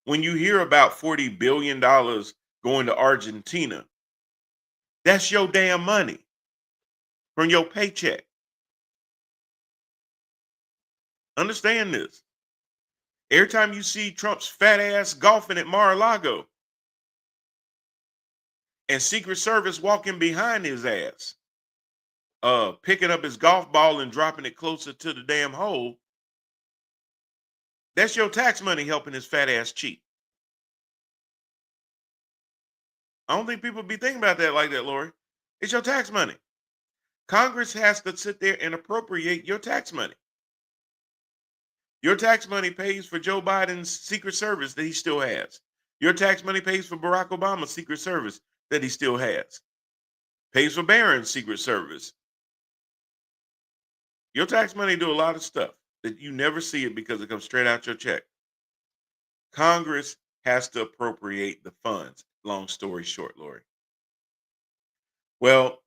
When you hear about $40 billion going to Argentina, that's your damn money from your paycheck. Understand this. Every time you see Trump's fat ass golfing at Mar-a-Lago and Secret Service walking behind his ass, picking up his golf ball and dropping it closer to the damn hole, that's your tax money helping his fat ass cheat. I don't think people be thinking about that like that, Lori. It's your tax money. Congress has to sit there and appropriate your tax money. Your tax money pays for Joe Biden's Secret Service that he still has. Your tax money pays for Barack Obama's Secret Service that he still has. Pays for Barron's Secret Service. Your tax money do a lot of stuff that you never see it because it comes straight out your check. Congress has to appropriate the funds. Long story short, Lori. Well,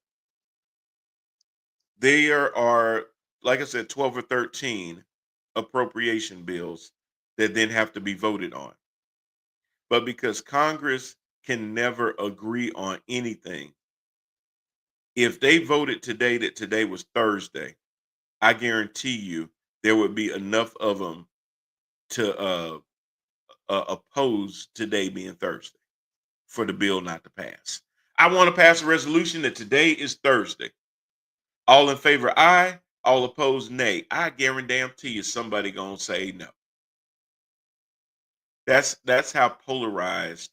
there are, like I said, 12 or 13 appropriation bills that then have to be voted on. But because Congress can never agree on anything, if they voted today that today was Thursday, I guarantee you there would be enough of them to oppose today being Thursday for the bill not to pass. I want to pass a resolution that today is Thursday. All in favor, aye. All opposed, nay. I guarantee you somebody gonna say no. That's how polarized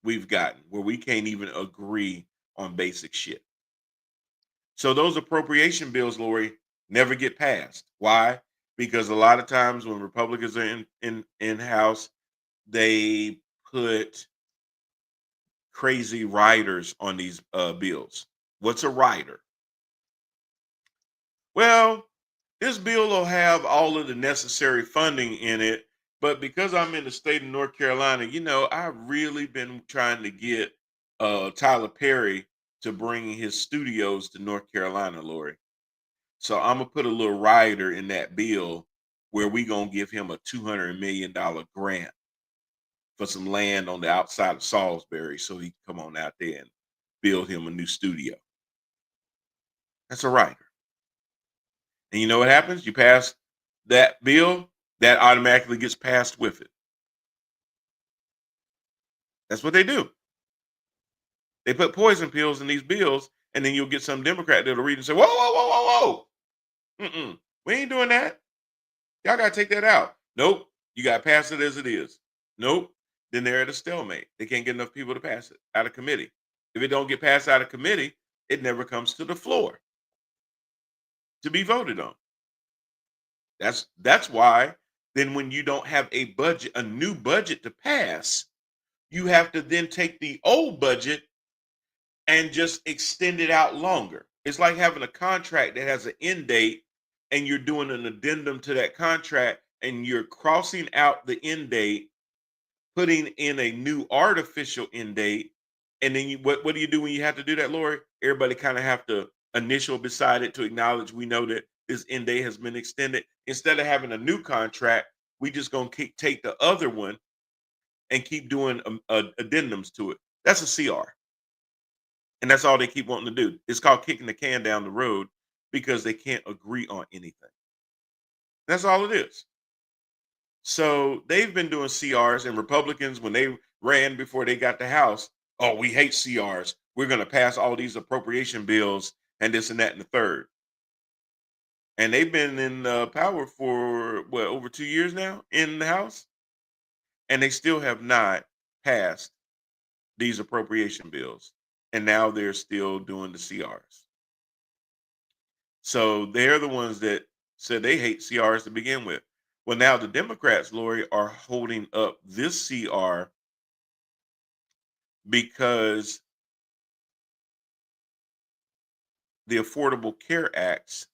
we've gotten, where we can't even agree on basic shit. So those appropriation bills, Lori, never get passed. Why? Because a lot of times when Republicans are in House, they put crazy riders on these bills. What's a rider? Well, this bill will have all of the necessary funding in it, but because I'm in the state of North Carolina, I've really been trying to get Tyler Perry to bring his studios to North Carolina, Lori. So I'm gonna put a little rider in that bill where we gonna give him a $200 million grant for some land on the outside of Salisbury so he can come on out there and build him a new studio. That's a rider. And you know what happens? You pass that bill, that automatically gets passed with it. That's what they do. They put poison pills in these bills, and then you'll get some Democrat that'll read and say, whoa, whoa, whoa, whoa, whoa. We ain't doing that. Y'all got to take that out. Nope. You got to pass it as it is. Nope. Then they're at a stalemate. They can't get enough people to pass it out of committee. If it don't get passed out of committee, it never comes to the floor to be voted on. That's why then when you don't have a budget, a new budget to pass, you have to then take the old budget and just extend it out longer. It's like having a contract that has an end date and you're doing an addendum to that contract and you're crossing out the end date, putting in a new artificial end date. And then what do you do when you have to do that, Lori? Everybody kind of have to initial beside it to acknowledge we know that this end date has been extended. Instead of having a new contract, we just gonna take the other one and keep doing addendums to it. That's a CR. And that's all they keep wanting to do. It's called kicking the can down the road because they can't agree on anything. That's all it is. So they've been doing CRs, and Republicans, when they ran before they got the House, oh, we hate CRs. We're going to pass all these appropriation bills and this and that and the third. And they've been in power for over 2 years now in the House, and they still have not passed these appropriation bills. And now they're still doing the CRs. So they're the ones that said they hate CRs to begin with. Well, now the Democrats, Lori, are holding up this CR because the Affordable Care Act's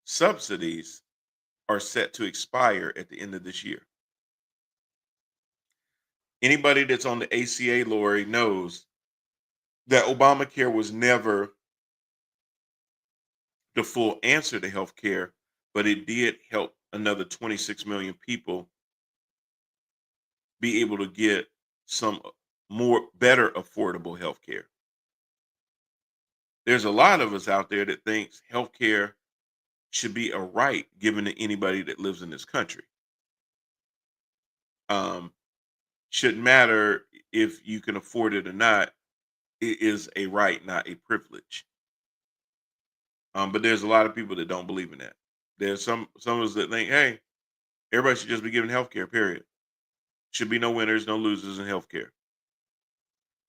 subsidies are set to expire at the end of this year. Anybody that's on the ACA, Lori, knows that Obamacare was never the full answer to healthcare, but it did help another 26 million people be able to get some more better affordable healthcare. There's a lot of us out there that thinks healthcare should be a right given to anybody that lives in this country. Um, shouldn't matter if you can afford it or not. It is a right, not a privilege. But there's a lot of people that don't believe in that. There's some of us that think, hey, everybody should just be given healthcare. Period. Should be no winners, no losers in healthcare.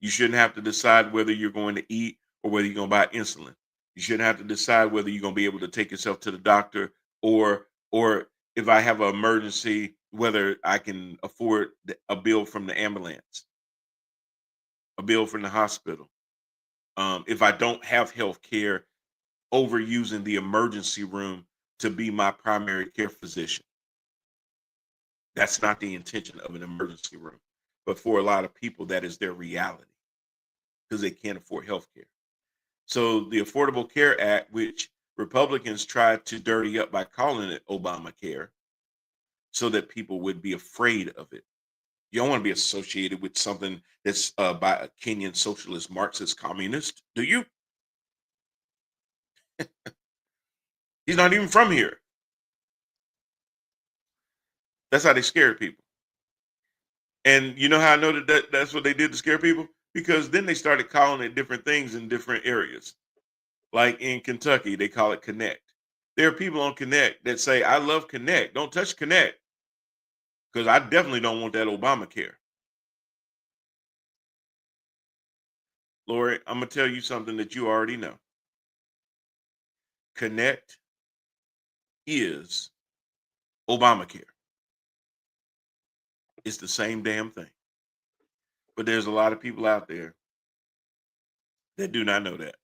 You shouldn't have to decide whether you're going to eat or whether you're going to buy insulin. You shouldn't have to decide whether you're going to be able to take yourself to the doctor or if I have an emergency, whether I can afford a bill from the ambulance, a bill from the hospital. If I don't have health care, over using the emergency room to be my primary care physician. That's not the intention of an emergency room. But for a lot of people, that is their reality because they can't afford health care. So the Affordable Care Act, which Republicans tried to dirty up by calling it Obamacare, so that people would be afraid of it. You don't want to be associated with something that's by a Kenyan socialist, Marxist, communist, do you? He's not even from here. That's how they scared people. And you know how I know that's what they did to scare people? Because then they started calling it different things in different areas. Like in Kentucky, they call it Connect. There are people on Connect that say, I love Connect. Don't touch Connect. Because I definitely don't want that Obamacare. Lori, I'm going to tell you something that you already know. Connect is Obamacare. It's the same damn thing. But there's a lot of people out there that do not know that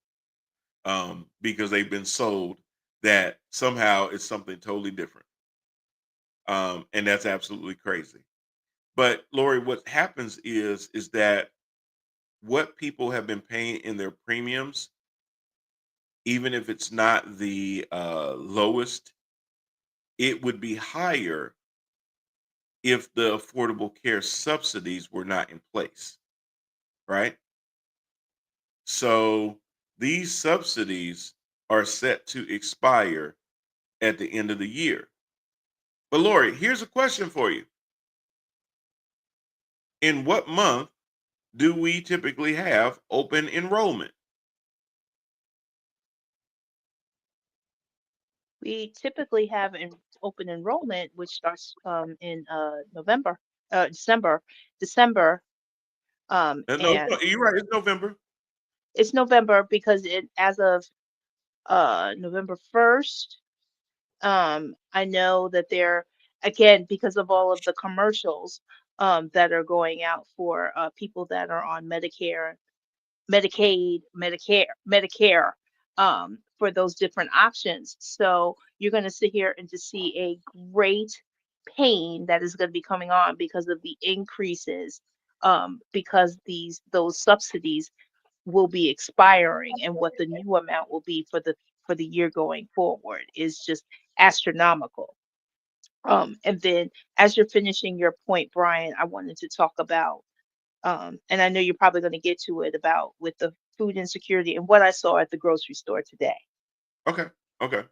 because they've been sold that somehow it's something totally different. And that's absolutely crazy. But Lori, what happens is that what people have been paying in their premiums, even if it's not the lowest, it would be higher if the Affordable Care subsidies were not in place, right? So these subsidies are set to expire at the end of the year. But Lori, here's a question for you. In what month do we typically have open enrollment? We typically have an open enrollment, which starts in November, December, No, and you're right. It's November. it's November because it as of November 1st. I know that they're again because of all of the commercials that are going out for people that are on Medicare, Medicaid, Medicare, for those different options. So you're going to sit here and to see a great pain that is going to be coming on because of the increases, because those subsidies will be expiring, and what the new amount will be for the year going forward is just astronomical. And then as you're finishing your point, Brian, I wanted to talk about and I know you're probably going to get to it about with the food insecurity and what I saw at the grocery store today. Okay. Okay.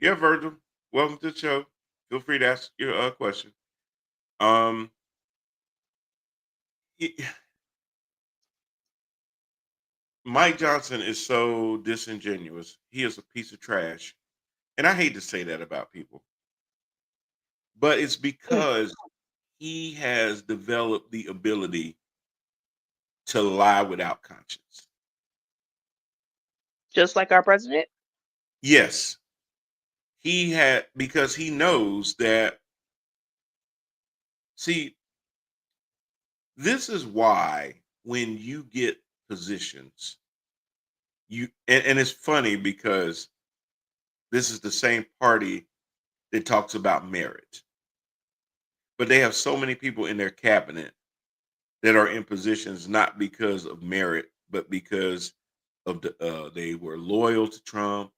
Yeah, Virgil. Welcome to the show. Feel free to ask your question. Um, y- Mike Johnson is so disingenuous. He is a piece of trash, and I hate to say that about people, but it's Mm. because he has developed the ability to lie without conscience. Just like our president. Yes, he had because he knows that. See, this is why when you get positions, and it's funny because this is the same party that talks about merit, but they have so many people in their cabinet that are in positions not because of merit, but because of the they were loyal to Trump.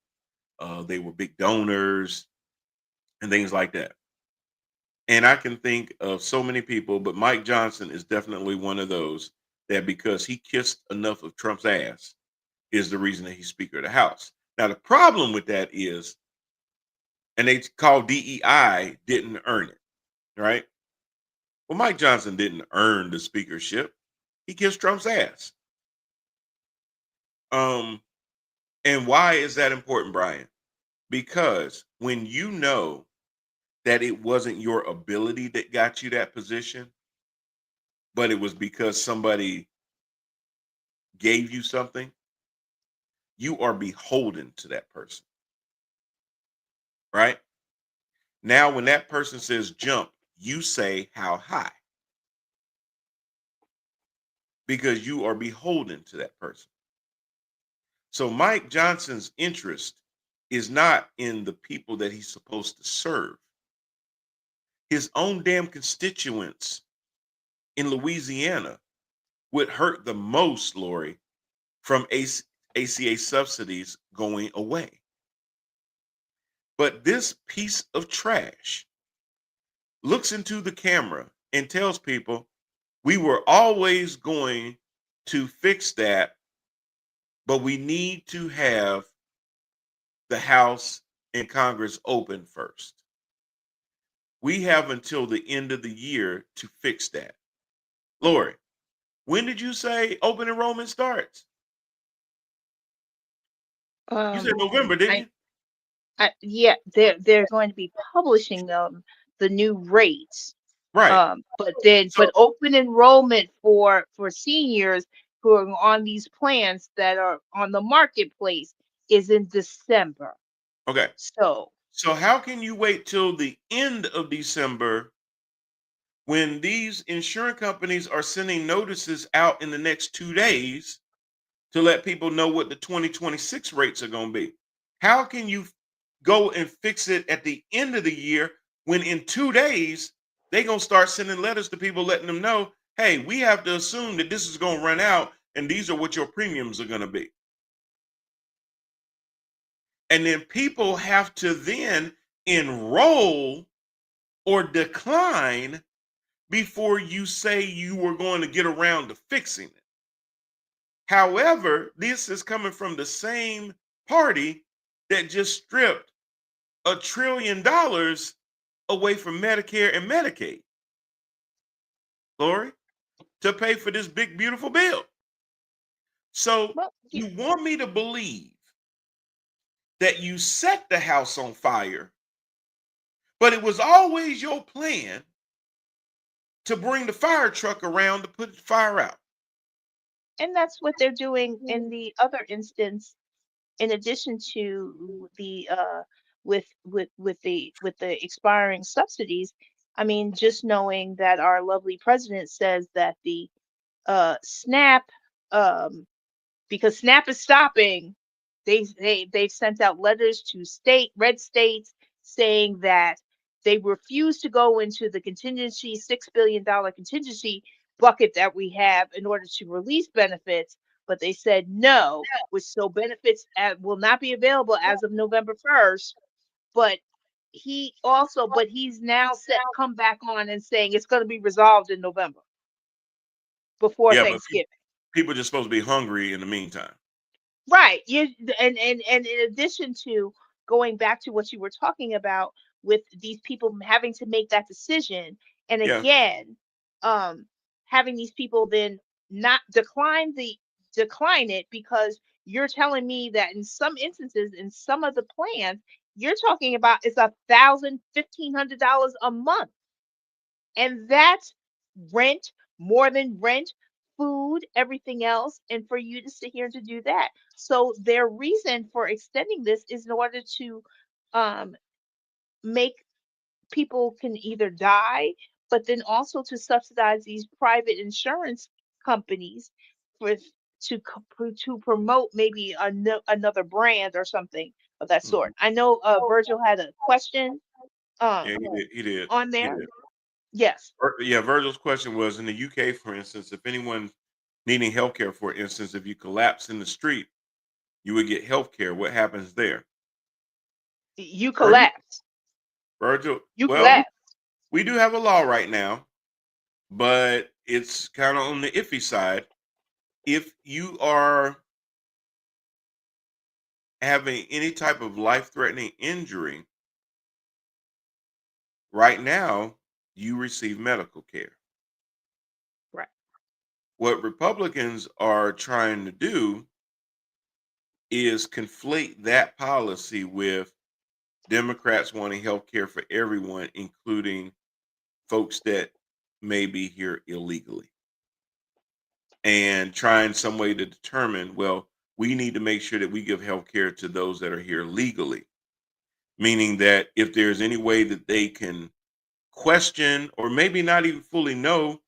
They were big donors and things like that. And I can think of so many people, but Mike Johnson is definitely one of those that because he kissed enough of Trump's ass is the reason that he's Speaker of the House. Now, the problem with that is, and they call DEI didn't earn it, right? Well, Mike Johnson didn't earn the speakership. He kissed Trump's ass. Um, and why is that important, Brian? Because when you know that it wasn't your ability that got you that position, but it was because somebody gave you something, you are beholden to that person, right? Now, when that person says jump, you say how high because you are beholden to that person. So Mike Johnson's interest is not in the people that he's supposed to serve. His own damn constituents in Louisiana would hurt the most, Lori, from ACA subsidies going away. But this piece of trash looks into the camera and tells people we were always going to fix that, but we need to have the House and Congress open first. We have until the end of the year to fix that. Lori, when did you say open enrollment starts? You said November, didn't you? Yeah, they're going to be publishing the new rates. Right. But open enrollment for seniors who are on these plans that are on the marketplace is in December. Okay. So how can you wait till the end of December when these insurance companies are sending notices out in the next 2 days to let people know what the 2026 rates are going to be? How can you go and fix it at the end of the year when in 2 days they're going to start sending letters to people letting them know, hey, we have to assume that this is going to run out and these are what your premiums are going to be. And then people have to then enroll or decline before you say you were going to get around to fixing it. However, this is coming from the same party that just stripped $1 trillion away from Medicare and Medicaid, Lori, to pay for this big, beautiful bill. So well, you want me to believe that you set the house on fire, but it was always your plan to bring the fire truck around to put the fire out. and that's what they're doing in the other instance, in addition to the with the expiring subsidies. I mean, just knowing that our lovely president says that the SNAP, um, because SNAP is stopping. They've sent out letters to red states saying that they refuse to go into the contingency $6 billion contingency bucket that we have in order to release benefits, but they said no, which so benefits will not be available as of November 1st. But he's now set come back on and saying it's going to be resolved in November before Yeah, but Thanksgiving. people just supposed to be hungry in the meantime. Right. And in addition to going back to what you were talking about with these people having to make that decision, and Yeah. again, um, having these people then not decline it because you're telling me that in some instances, in some of the plans, you're talking about it's $1,000, $1,500 a month, and that's rent, more than rent, food, everything else, and for you to sit here to do that. So their reason for extending this is in order to um, make people can either die, but then also to subsidize these private insurance companies with to promote maybe another brand or something of that Mhm. sort. I know Virgil had a question Yeah, um, he did. He did. on He there. did. Yes. Yeah, Virgil's question was in the UK, for instance, if anyone needing healthcare, for instance, if you collapse in the street, you would get health care. What happens there? You Virgil? collapse. Virgil? You Well, collapse. we do have a law right now, but it's kind of on the iffy side. If you are having any type of life-threatening injury, right now, you receive medical care. Right. What Republicans are trying to do is conflate that policy with Democrats wanting health care for everyone, including folks that may be here illegally, and trying some way to determine, well, we need to make sure that we give health care to those that are here legally, meaning that if there's any way that they can question or maybe not even fully know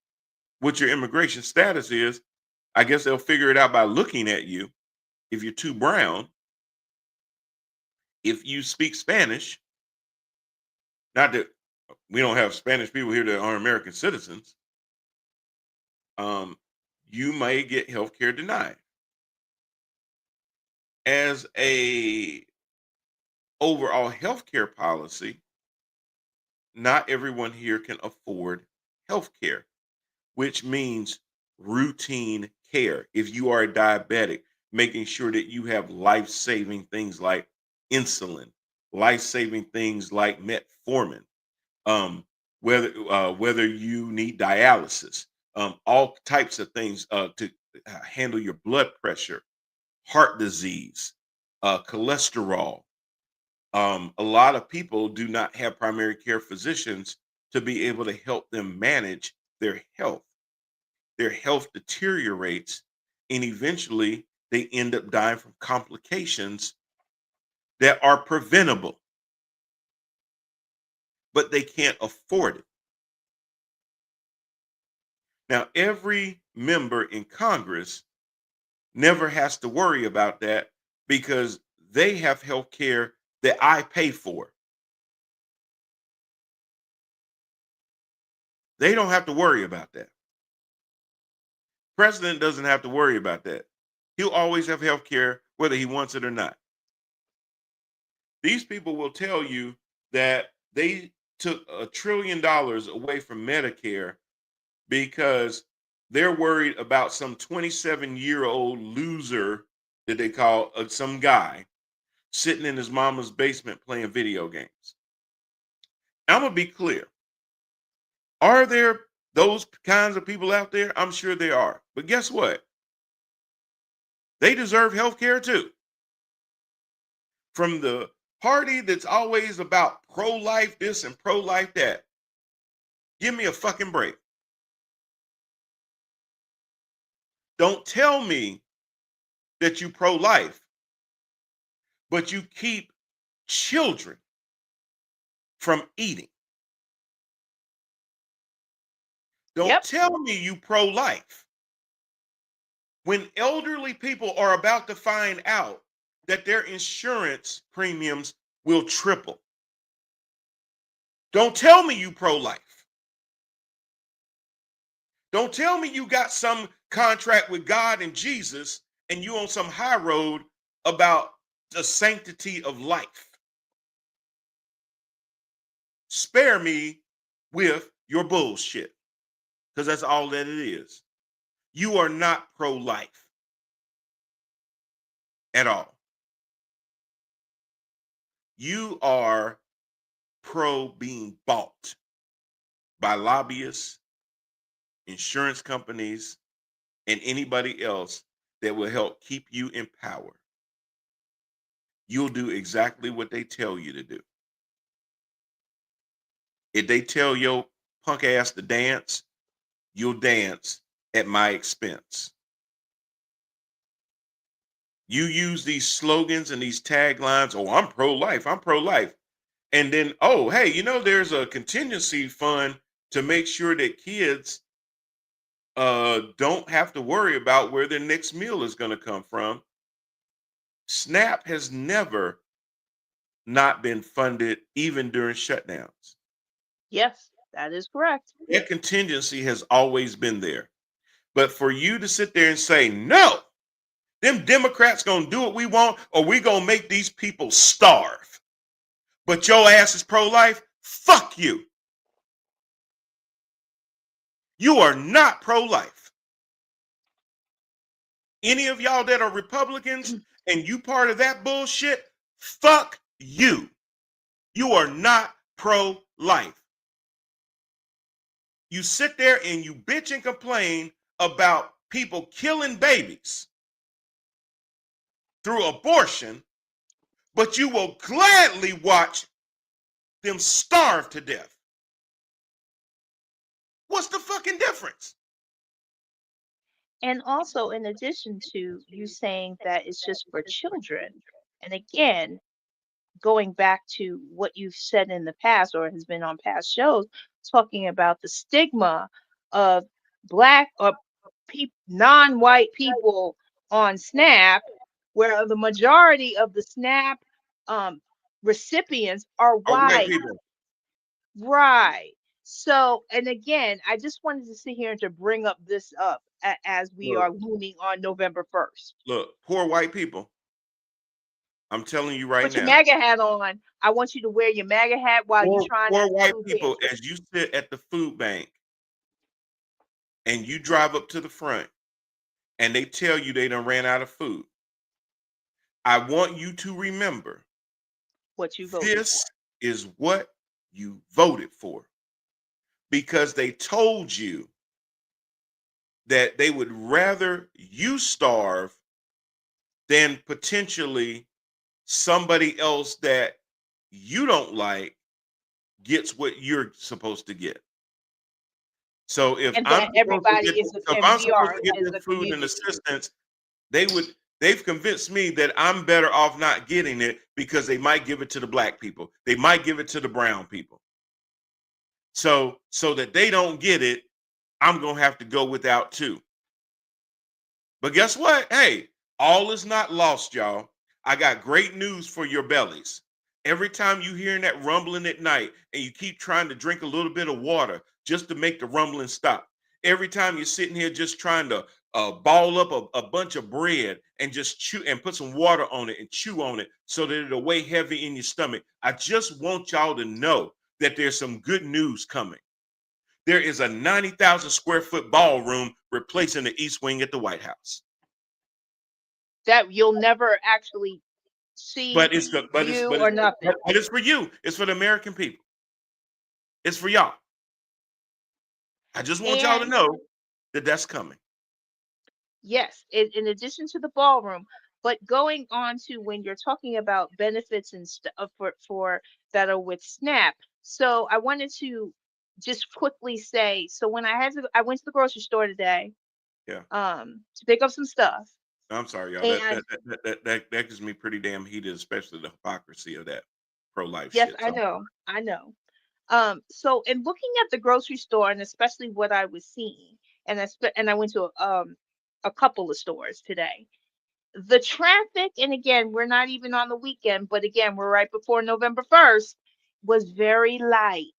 what your immigration status is, I guess they'll figure it out by looking at you. If you're too brown, if you speak Spanish, not that we don't have Spanish people here that aren't American citizens, you may get health care denied. As a overall healthcare policy, not everyone here can afford healthcare, which means routine care. If you are a diabetic, making sure that you have life-saving things like insulin, life-saving things like metformin, um, whether you need dialysis, all types of things to handle your blood pressure, heart disease, cholesterol. A lot of people do not have primary care physicians to be able to help them manage their health. Their health deteriorates, and eventually they end up dying from complications that are preventable, but they can't afford it. Now, every member in Congress never has to worry about that because they have health care that I pay for. They don't have to worry about that. President doesn't have to worry about that. He'll always have health care whether he wants it or not. These people will tell you that they took $1 trillion away from Medicare because they're worried about some 27-year-old loser that they call some guy sitting in his mama's basement playing video games. I'm going to be clear. Are there those kinds of people out there? I'm sure there are. But guess what? They deserve health care too. From the party that's always about pro-life this and pro-life that, give me a fucking break. Don't tell me that you pro-life, but you keep children from eating. Don't Yep. tell me you pro-life when elderly people are about to find out that their insurance premiums will triple. Don't tell me you pro-life. Don't tell me you got some contract with God and Jesus and you on some high road about the sanctity of life. Spare me with your bullshit, because that's all that it is. You are not pro-life at all. You are pro being bought by lobbyists, insurance companies, and anybody else that will help keep you in power. You'll do exactly what they tell you to do. If they tell your punk ass to dance, you'll dance at my expense. You use these slogans and these taglines, oh, I'm pro-life, I'm pro-life. And then, oh, hey, there's a contingency fund to make sure that kids don't have to worry about where their next meal is going to come from. SNAP has never not been funded, even during shutdowns. Yes, that is correct. That contingency has always been there. But for you to sit there and say, no, Them Democrats gonna do what we want, or we gonna make these people starve. But your ass is pro-life? Fuck you. You are not pro-life. Any of y'all that are Republicans and you part of that bullshit, fuck you. You are not pro-life. You sit there and you bitch and complain about people killing babies through abortion, but you will gladly watch them starve to death. What's the fucking difference? And also, in addition to you saying that it's just for children, and again, going back to what you've said in the past or has been on past shows, talking about the stigma of black or non-white people on SNAP, where the majority of the SNAP um, recipients are Are white white. people. Right. So, and again, I just wanted to sit here and to bring up this up as we Look, are looming on November 1st. look, poor white people. I'm telling you right Put your now, MAGA hat on. I want you to wear your MAGA hat while you're trying poor at the white food people, pantry. as you sit at the food bank and you drive up to the front and they tell you they done ran out of food, I want you to remember What you voted for. this is what you voted for, because they told you that they would rather you starve than potentially somebody else that you don't like gets what you're supposed to get. So if And I'm that supposed to everybody get, is, so if and I'm we supposed are to get as this a food and community. assistance, they've convinced me that I'm better off not getting it because they might give it to the black people. They might give it to the brown people. So that they don't get it, I'm gonna have to go without too. But guess what? Hey, all is not lost, y'all. I got great news for your bellies. Every time you hearing that rumbling at night and you keep trying to drink a little bit of water just to make the rumbling stop. Every time you're sitting here just trying to ball up a bunch of bread and just chew and put some water on it and chew on it so that it'll weigh heavy in your stomach. I just want y'all to know that there's some good news coming. There is a 90,000 square foot ballroom replacing the East Wing at the White House. That you'll never actually see, But it's the view, or nothing. but it's for you. It's for the American people. It's for y'all. I just want y'all to And know that that's coming. yes, in addition to the ballroom, but going on to when you're talking about benefits and stuff for that are with SNAP. So I wanted to just quickly say, so when I went to the grocery store today, Yeah. to pick up some stuff, I'm sorry, y'all. That and that that that that, that gets me pretty damn heated, especially the hypocrisy of that pro-life yes, shit. I So know, I know. So in looking at the grocery store and especially what I was seeing, and I went to a couple of stores today. The traffic, and again, we're not even on the weekend, but again, we're right before November 1st, was very light.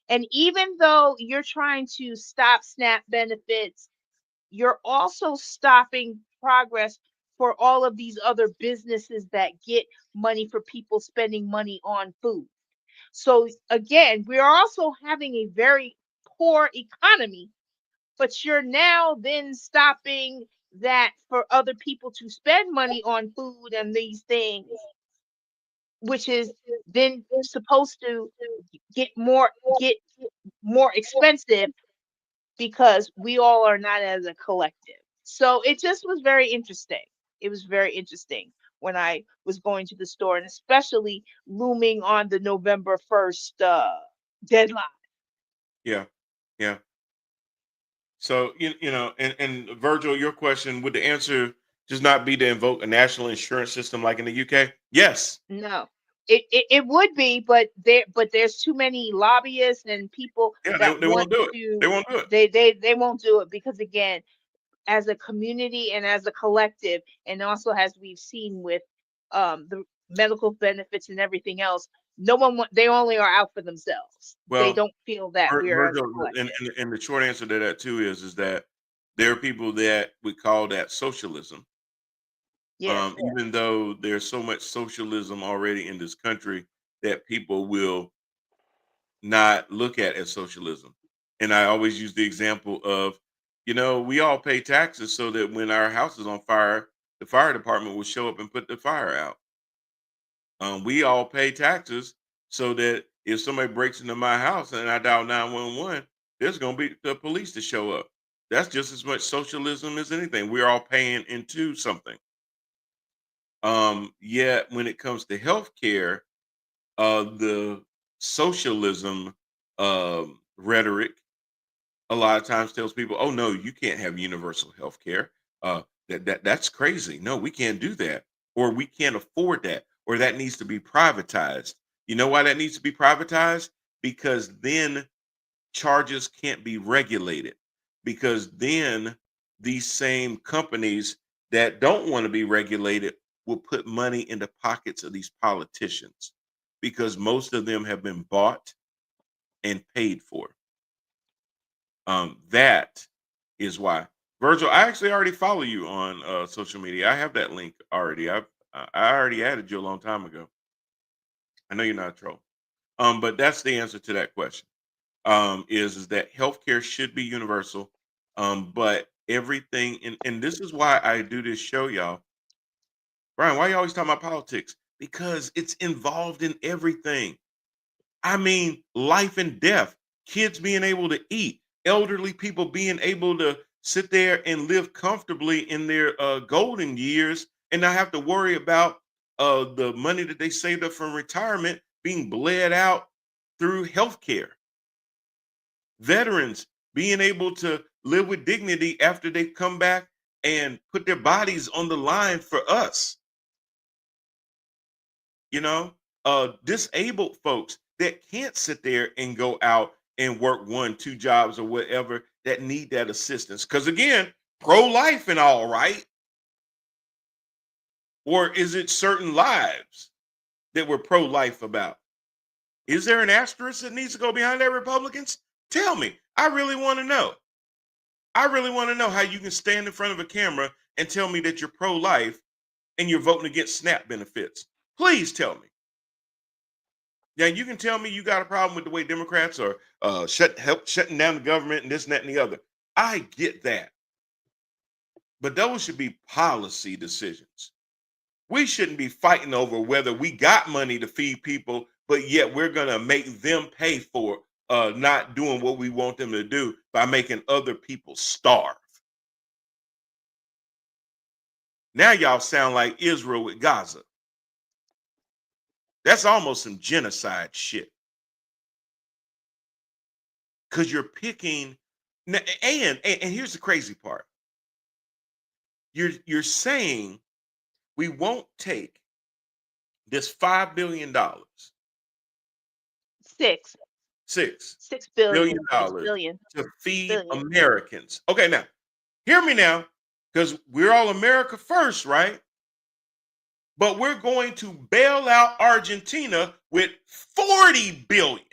And even though you're trying to stop SNAP benefits, you're also stopping progress for all of these other businesses that get money for people spending money on food. So again, we're also having a very poor economy, but you're now then stopping that for other people to spend money on food and these things, which is then supposed to get more expensive because we all are not as a collective. So it just was very interesting. It was very interesting when I was going to the store, and especially looming on the November 1st deadline. yeah, yeah. So you know, and Virgil, your question, would the answer just not be to invoke a national insurance system like in the UK? Yes. No, it would be, but there's too many lobbyists and people Yeah, that they want won't do it. They to. won't do it. They won't do it because again, as a community and as a collective, and also as we've seen with the medical benefits and everything else, no one they only are out for themselves. They Well, don't feel that we're as a Virgil, collective. and the short answer to that too is that there are people that we call that socialism, Yes. Even though there's so much socialism already in this country that people will not look at as socialism. And I always use the example of, we all pay taxes so that when our house is on fire, the fire department will show up and put the fire out. We all pay taxes so that if somebody breaks into my house and I dial 911, there's going to be the police to show up. That's just as much socialism as anything. We're all paying into something. Yet when it comes to healthcare, the socialism rhetoric a lot of times tells people, "Oh no, you can't have universal health care. That's crazy. No, we can't do that, or we can't afford that, or that needs to be privatized." You know why that needs to be privatized? Because then charges can't be regulated. Because then these same companies that don't want to be regulated will put money in the pockets of these politicians because most of them have been bought and paid for. That is why. Virgil, I actually already follow you on social media. I have that link already. I already added you a long time ago. I know you're not a troll. But that's the answer to that question. Is that healthcare should be universal. But everything, and this is why I do this show, y'all. Brian, why you always talking about politics? Because it's involved in everything. I mean, life and death, kids being able to eat, elderly people being able to sit there and live comfortably in their golden years and not have to worry about the money that they saved up from retirement being bled out through healthcare. Veterans being able to live with dignity after they come back and put their bodies on the line for us. Disabled folks that can't sit there and go out and work 1, 2 jobs or whatever that need that assistance. Because again, pro-life and all, right? Or is it certain lives that we're pro-life about? Is there an asterisk that needs to go behind that, Republicans? Tell me. I really want to know. I really want to know how you can stand in front of a camera and tell me that you're pro-life and you're voting against SNAP benefits. Please tell me. Yeah, you can tell me you got a problem with the way Democrats are shutting down the government and this and that and the other. I get that. But those should be policy decisions. We shouldn't be fighting over whether we got money to feed people, but yet we're going to make them pay for not doing what we want them to do by making other people starve. Now y'all sound like Israel with Gaza. That's almost some genocide shit. Because you're picking, and here's the crazy part. You're saying we won't take this $5 billion, Six. $6 6 billion. billion 6 billion. to feed Billion. Americans. Okay, now hear me now, because we're all America first, right? But we're going to bail out Argentina with 40 billion.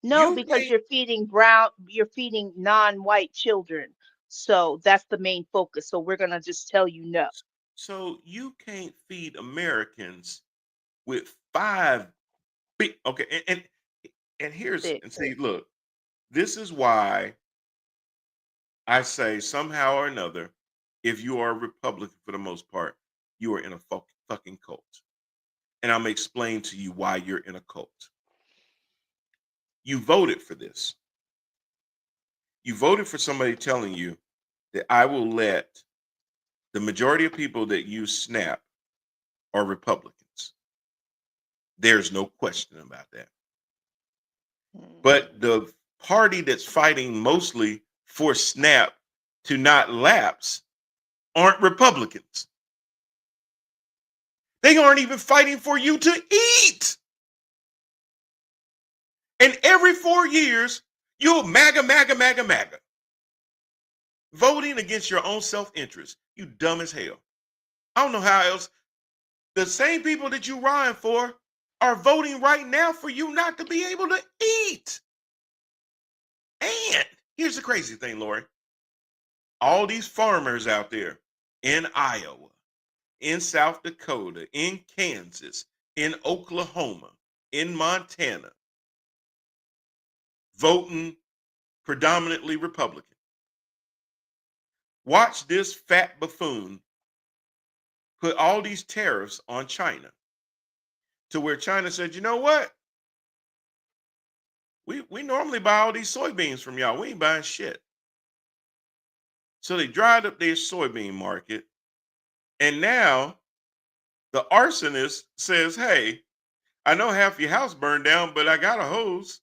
No, You because can't, you're feeding non-white children. So that's the main focus. So we're gonna just tell you no. so you can't feed Americans with 5 big. Okay, and here's and 6. see, look, this is why I say somehow or another, if you are a Republican for the most part, you are in a fucking cult. And I'm gonna explain to you why you're in a cult. You voted for this. You voted for somebody telling you that I will let the majority of people that use SNAP are Republicans. There's no question about that. But the party that's fighting mostly for SNAP to not lapse aren't Republicans. They aren't even fighting for you to eat. And every 4 years, you'll MAGA. Voting against your own self-interest. You dumb as hell. I don't know how else. The same people that you rhyme for are voting right now for you not to be able to eat. And Here's the crazy thing, Lori. All these farmers out there in Iowa, in South Dakota, in Kansas, in Oklahoma, in Montana, voting predominantly Republican. Watch this fat buffoon put all these tariffs on China to where China said, you know what? We normally buy all these soybeans from y'all. We ain't buying shit. So they dried up their soybean market. And now the arsonist says, hey, I know half your house burned down, but I got a hose.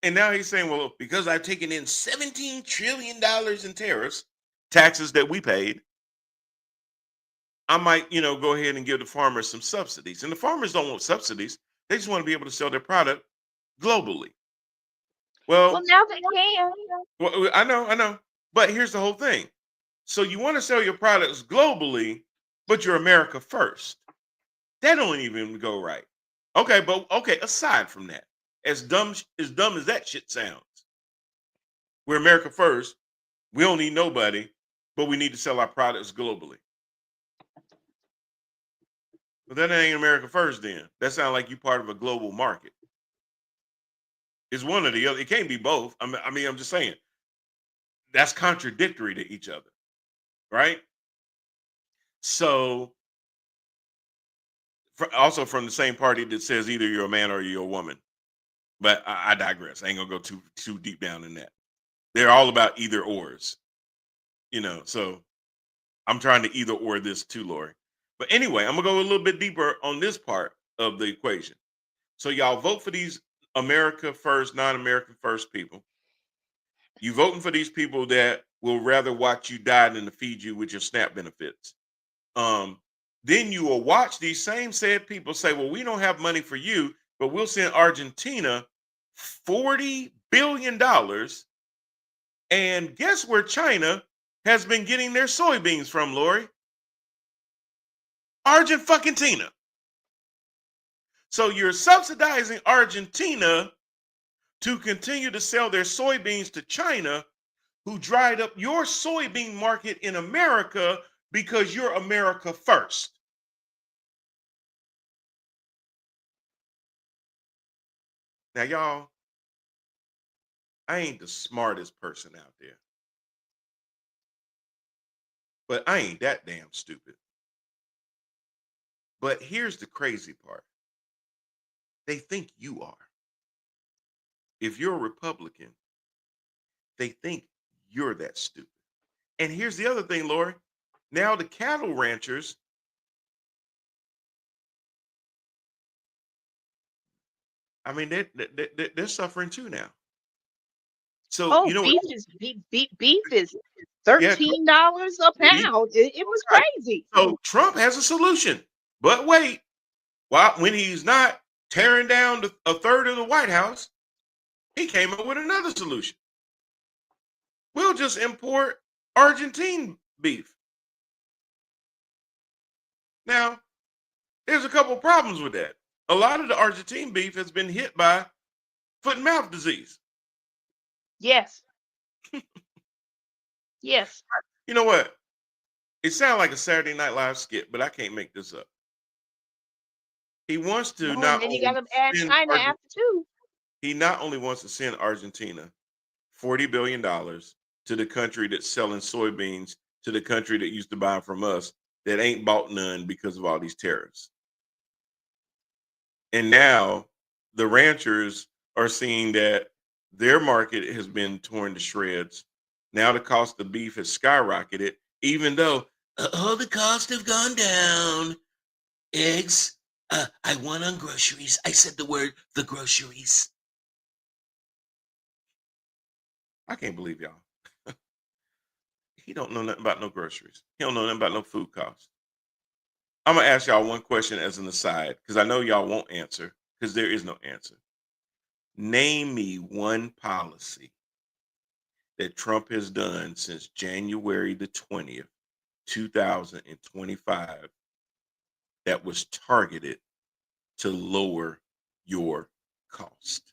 And now he's saying, well, because I've taken in $17 trillion in tariffs, taxes that we paid, I might, go ahead and give the farmers some subsidies. And the farmers don't want subsidies. They just want to be able to sell their product globally. Well, now they can. Well, I know. But here's the whole thing. So you want to sell your products globally, but you're America first. That don't even go right. Okay, aside from that, as dumb as that shit sounds, we're America first. We don't need nobody, but we need to sell our products globally. But that ain't America first then. That sounds like you part of a global market. It's one or the other. It can't be both. I mean, I'm just saying. That's contradictory to each other, right? So, also from the same party that says either you're a man or you're a woman. But I digress. I ain't gonna go too deep down in that. They're all about either ors, So I'm trying to either or this too, Lori. But anyway, I'm gonna go a little bit deeper on this part of the equation. So y'all vote for these America first, non-American first people. You voting for these people that will rather watch you die than to feed you with your SNAP benefits. Then you will watch these same said people say, well, we don't have money for you, but we'll send Argentina $40 billion. And guess where China has been getting their soybeans from, Lori? Argentina. So you're subsidizing Argentina to continue to sell their soybeans to China, who dried up your soybean market in America because you're America first. Now, y'all, I ain't the smartest person out there, but I ain't that damn stupid. But here's the crazy part. They think you are. If you're a Republican, they think you're that stupid. And here's the other thing, Lori. Now the cattle ranchers, I mean, they're suffering too now. So beef is Yeah, $13 a pound. It was right. crazy. So Trump has a solution, but wait, when he's not tearing down a third of the White House, he came up with another solution. We'll just import Argentine beef. Now, there's a couple problems with that. A lot of the Argentine beef has been hit by foot and mouth disease. Yes. Yes. You know what? It sounds like a Saturday Night Live skit, but I can't make this up. He wants to And then you got to add China after too. He not only wants to send Argentina $40 billion to the country that's selling soybeans to the country that used to buy from us that ain't bought none because of all these tariffs. And now the ranchers are seeing that their market has been torn to shreds. Now the cost of beef has skyrocketed, even though all the costs have gone down. Eggs, I won on groceries. I said the groceries. I can't believe y'all. He don't know nothing about no groceries. He don't know nothing about no food costs. I'm going to ask y'all one question as an aside, because I know y'all won't answer, because there is no answer. Name me one policy that Trump has done since January the 20th, 2025, that was targeted to lower your cost.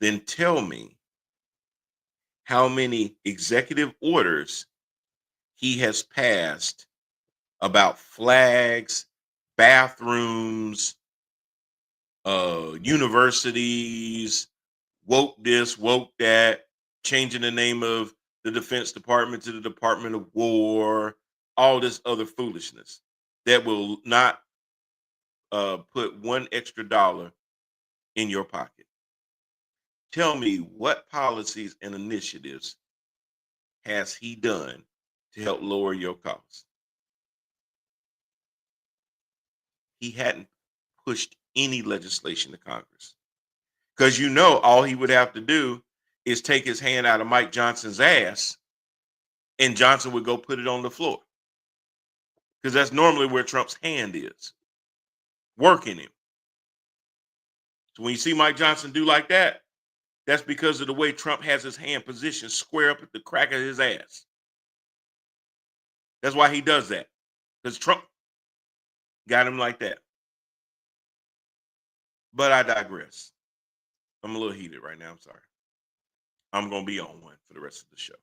then tell me how many executive orders he has passed about flags, bathrooms, universities, woke this, woke that, changing the name of the Defense Department to the Department of War, all this other foolishness that will not put one extra dollar in your pocket. Tell me what policies and initiatives has he done to help lower your costs? He hadn't pushed any legislation to Congress because all he would have to do is take his hand out of Mike Johnson's ass and Johnson would go put it on the floor because that's normally where Trump's hand is, working him. So when you see Mike Johnson do like that, that's because of the way Trump has his hand positioned square up at the crack of his ass. That's why he does that, because Trump got him like that. But I digress. I'm a little heated right now. I'm sorry. I'm going to be on one for the rest of the show.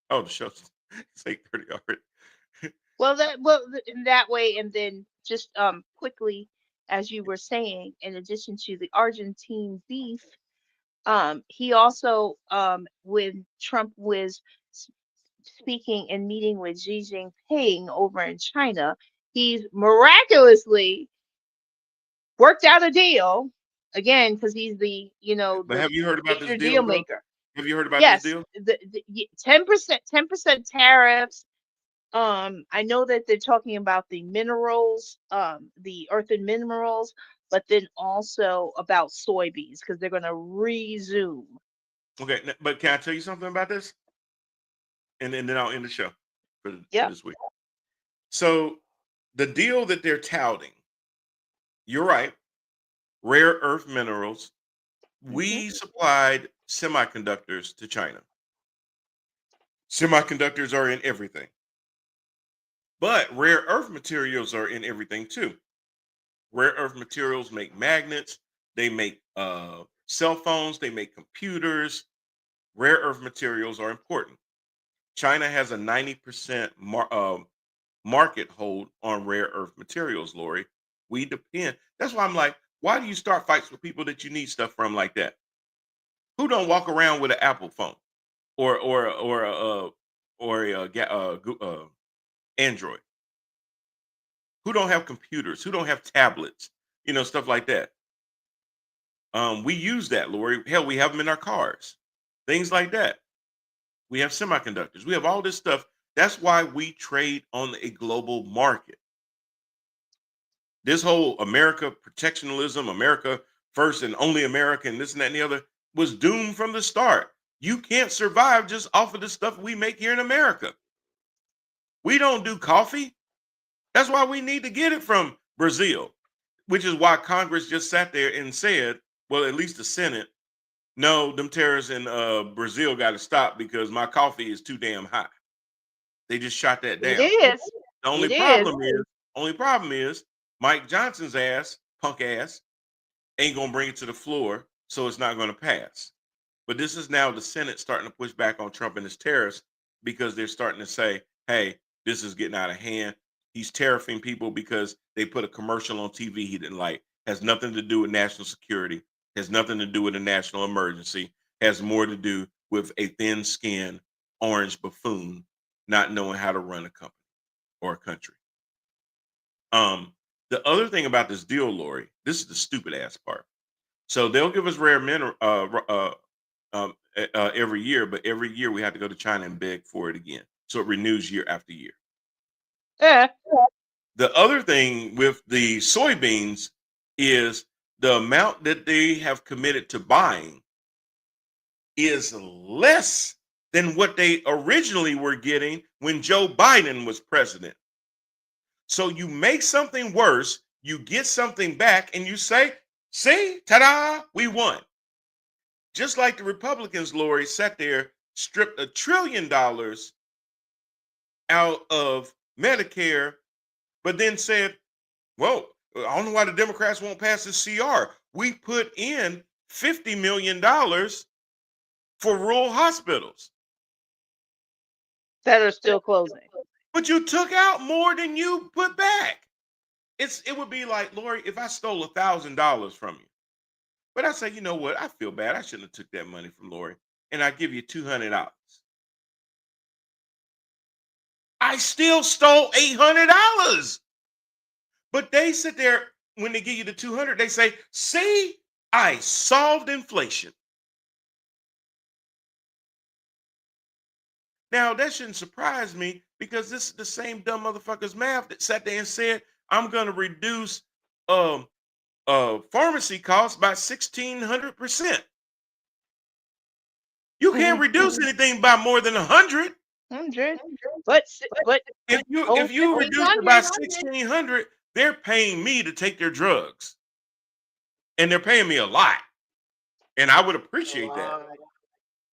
Oh, the show's it's 8:30 already. Well, in that way, and then just quickly, as you were saying, in addition to the Argentine beef, he also when Trump was s- speaking and meeting with Xi Jinping over in China, he's miraculously worked out a deal again because he's the But the have you heard about this major deal, deal bro? maker. Have you heard about this Yes, deal? the 10% tariffs. I know that they're talking about the minerals, the earth and minerals, but then also about soybeans because they're going to resume. Okay, but can I tell you something about this? And then I'll end the show for Yep. this week. So the deal that they're touting, you're right, rare earth minerals. Hmm. We supplied semiconductors to China. Semiconductors are in everything, but rare earth materials are in everything too. Rare earth materials make magnets, they make cell phones, they make computers. Rare earth materials are important. China has a 90% market hold on rare earth materials, Lori. We depend. That's why I'm like, why do you start fights with people that you need stuff from like that? Who don't walk around with an Apple phone or Android? Who don't have computers? Who don't have tablets? Stuff like that. We use that, Lori. Hell, we have them in our cars. Things like that. We have semiconductors. We have all this stuff. That's why we trade on a global market. This whole America protectionism, America first and only America, and this and that and the other was doomed from the start. You can't survive just off of the stuff we make here in America. We don't do coffee. That's why we need to get it from Brazil, which is why Congress just sat there and said, well, at least the Senate, no, them tariffs in Brazil got to stop because my coffee is too damn high. They just shot that It down. is. The only It is. problem is Mike Johnson's ass, punk ass, ain't gonna bring it to the floor, so it's not gonna pass. But this is now the Senate starting to push back on Trump and his tariffs because they're starting to say, hey, this is getting out of hand. He's tariffing people because they put a commercial on TV he didn't like. Has nothing to do with national security, has nothing to do with a national emergency, has more to do with a thin-skinned orange buffoon not knowing how to run a company or a country. The other thing about this deal, Lori, this is the stupid ass part. So they'll give us rare mineral every year, but every year we have to go to China and beg for it again. So it renews year after year. Yeah. The other thing with the soybeans is the amount that they have committed to buying is less than what they originally were getting when Joe Biden was president. So you make something worse, you get something back, and you say, see, ta-da, we won. Just like the Republicans, Lori, sat there, stripped $1 trillion out of Medicare, but then said, well, I don't know why the Democrats won't pass this CR. We put in $50 million for rural hospitals. That are still closing. But you took out more than you put back. It would be like, Lori, if I stole $1,000 from you, but I say, you know what? I feel bad. I shouldn't have took that money from Lori, and I give you $200. I still stole $800. But they sit there when they give you the 200, they say, see, I solved inflation. Now, that shouldn't surprise me because this is the same dumb motherfucker's math that sat there and said, I'm going to reduce pharmacy costs by 1,600%. You can't reduce anything by more than 100. 100. But If you reduce it by 1,600, they're paying me to take their drugs. And they're paying me a lot. And I would appreciate that.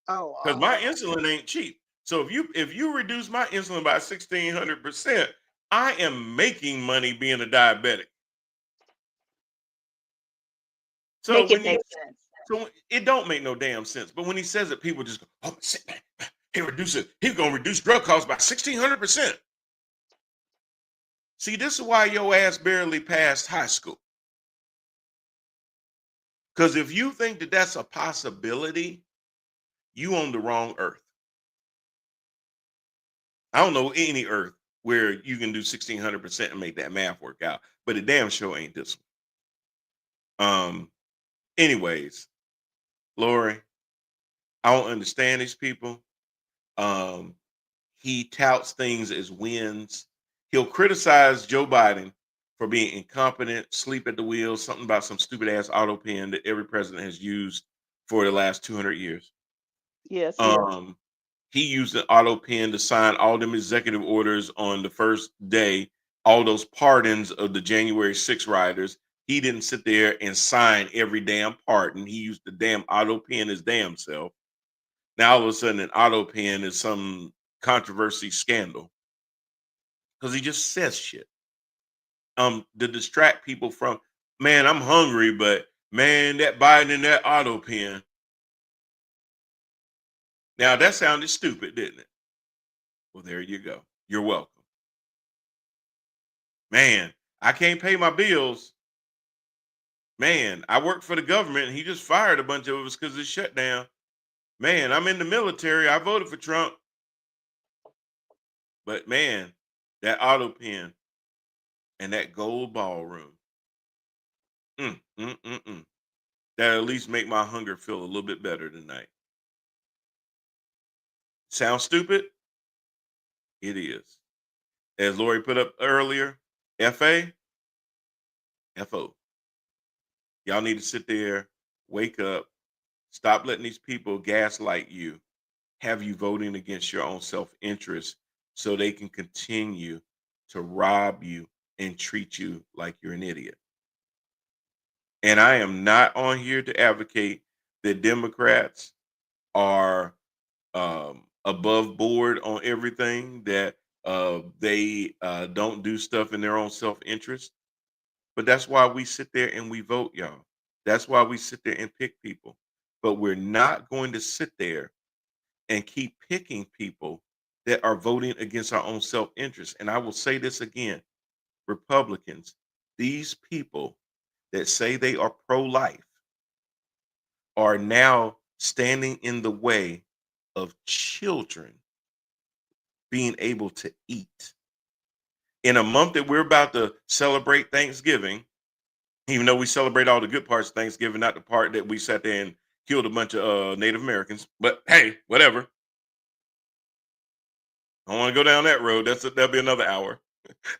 Because my insulin ain't cheap. So if you reduce my insulin by 1,600%, I am making money being a diabetic. So make it make sense. So it don't make no damn sense. But when he says it, people just go, oh, he's gonna reduce drug costs by 1,600%. See, this is why your ass barely passed high school. Because if you think that that's a possibility, you on the wrong earth. I don't know any earth where you can do 1,600% and make that math work out, but it damn sure ain't this one. Anyways, Lori, I don't understand these people. He touts things as wins. He'll criticize Joe Biden for being incompetent, sleep at the wheel, something about some stupid ass auto pen that every president has used for the last 200 years. Yes. He used an auto pen to sign all them executive orders on the first day, all those pardons of the January 6 rioters. He didn't sit there and sign every damn pardon. He used the damn auto pen his damn self. Now all of a sudden an auto pen is some controversy scandal because he just says shit. To distract people from, man, I'm hungry, but man, that Biden and that auto pen. Now that sounded stupid, didn't it? Well, there you go. You're welcome. Man, I can't pay my bills. Man, I work for the government and he just fired a bunch of us because of the shutdown. Man, I'm in the military. I voted for Trump. But man, that auto pen and that gold ballroom. That at least make my hunger feel a little bit better tonight. Sound stupid? It is. As Lori put up earlier, FA, FO. Y'all need to sit there, wake up, stop letting these people gaslight you, have you voting against your own self-interest so they can continue to rob you and treat you like you're an idiot. And I am not on here to advocate that Democrats are above board on everything, that they don't do stuff in their own self-interest. But that's why we sit there and we vote, y'all. That's why we sit there and pick people. But we're not going to sit there and keep picking people that are voting against our own self-interest. And I will say this again, Republicans, these people that say they are pro-life are now standing in the way of children being able to eat. In a month that we're about to celebrate Thanksgiving, even though we celebrate all the good parts of Thanksgiving, not the part that we sat there and killed a bunch of Native Americans, but hey, whatever. I don't want to go down that road. That'll be another hour.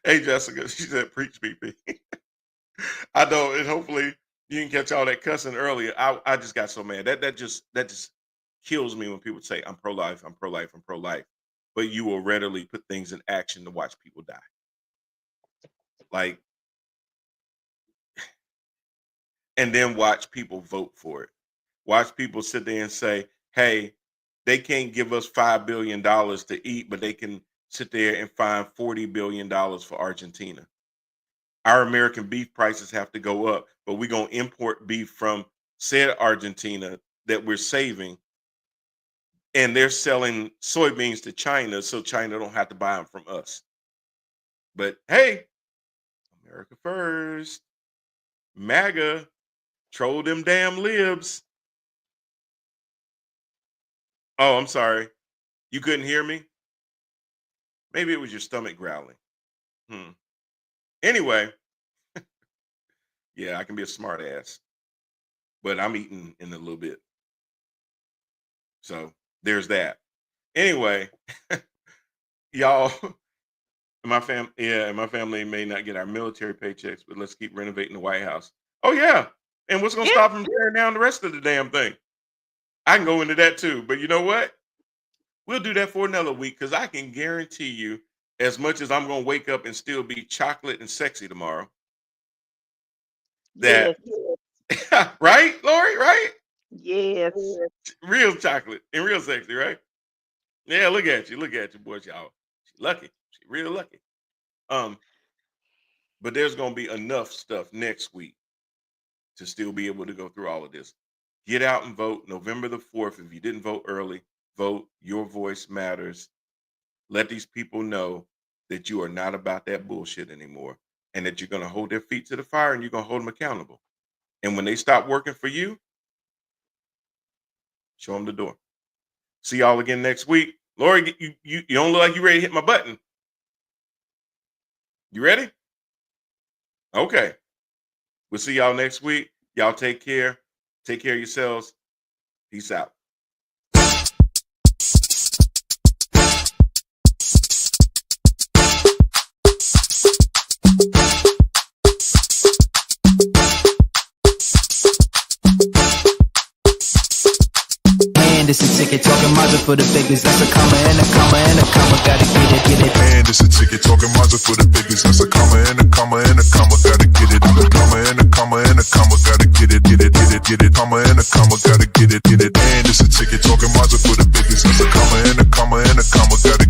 Hey, Jessica, she said, preach, BP. I know, and hopefully you can catch all that cussing earlier. I just got so mad. That just kills me when people say I'm pro-life, I'm pro-life, I'm pro-life, but you will readily put things in action to watch people die. Like, and then watch people vote for it. Watch people sit there and say, hey, they can't give us $5 billion to eat, but they can sit there and find $40 billion for Argentina. Our American beef prices have to go up, but we're going to import beef from said Argentina that we're saving, and they're selling soybeans to China so China don't have to buy them from us. But hey, America first. MAGA, troll them damn libs. Oh, I'm sorry. You couldn't hear me? Maybe it was your stomach growling. Anyway, yeah, I can be a smart ass, but I'm eating in a little bit. So there's that. Anyway, y'all, my family may not get our military paychecks, but let's keep renovating the White House. Oh yeah. And what's gonna stop them tearing down the rest of the damn thing? I can go into that too, but you know what? We'll do that for another week, because I can guarantee you, as much as I'm gonna wake up and still be chocolate and sexy tomorrow, that right, Lori, right? Yes. Real chocolate and real sexy, right? Yeah, look at you, boys, y'all. She lucky, she real lucky. But there's gonna be enough stuff next week to still be able to go through all of this. Get out and vote November the 4th. If you didn't vote early, vote. Your voice matters. Let these people know that you are not about that bullshit anymore, and that you're going to hold their feet to the fire, and you're going to hold them accountable. And when they stop working for you, show them the door. See y'all again next week. Lori, you don't look like you're ready to hit my button. You ready? Okay. We'll see y'all next week. Y'all take care. Take care of yourselves. Peace out. This a ticket talking Mazda for the biggest. That's a comma and a comma and a comma. Gotta get it. And it's a ticket talking Mazda for the biggest. That's a comma and a comma and a comma. Gotta get it. A comma and a comma and a comma. Gotta get it. Comma and a comma. Gotta get it. And it's a ticket talking Mazda for the biggest. That's a comma and a comma and a comma. Gotta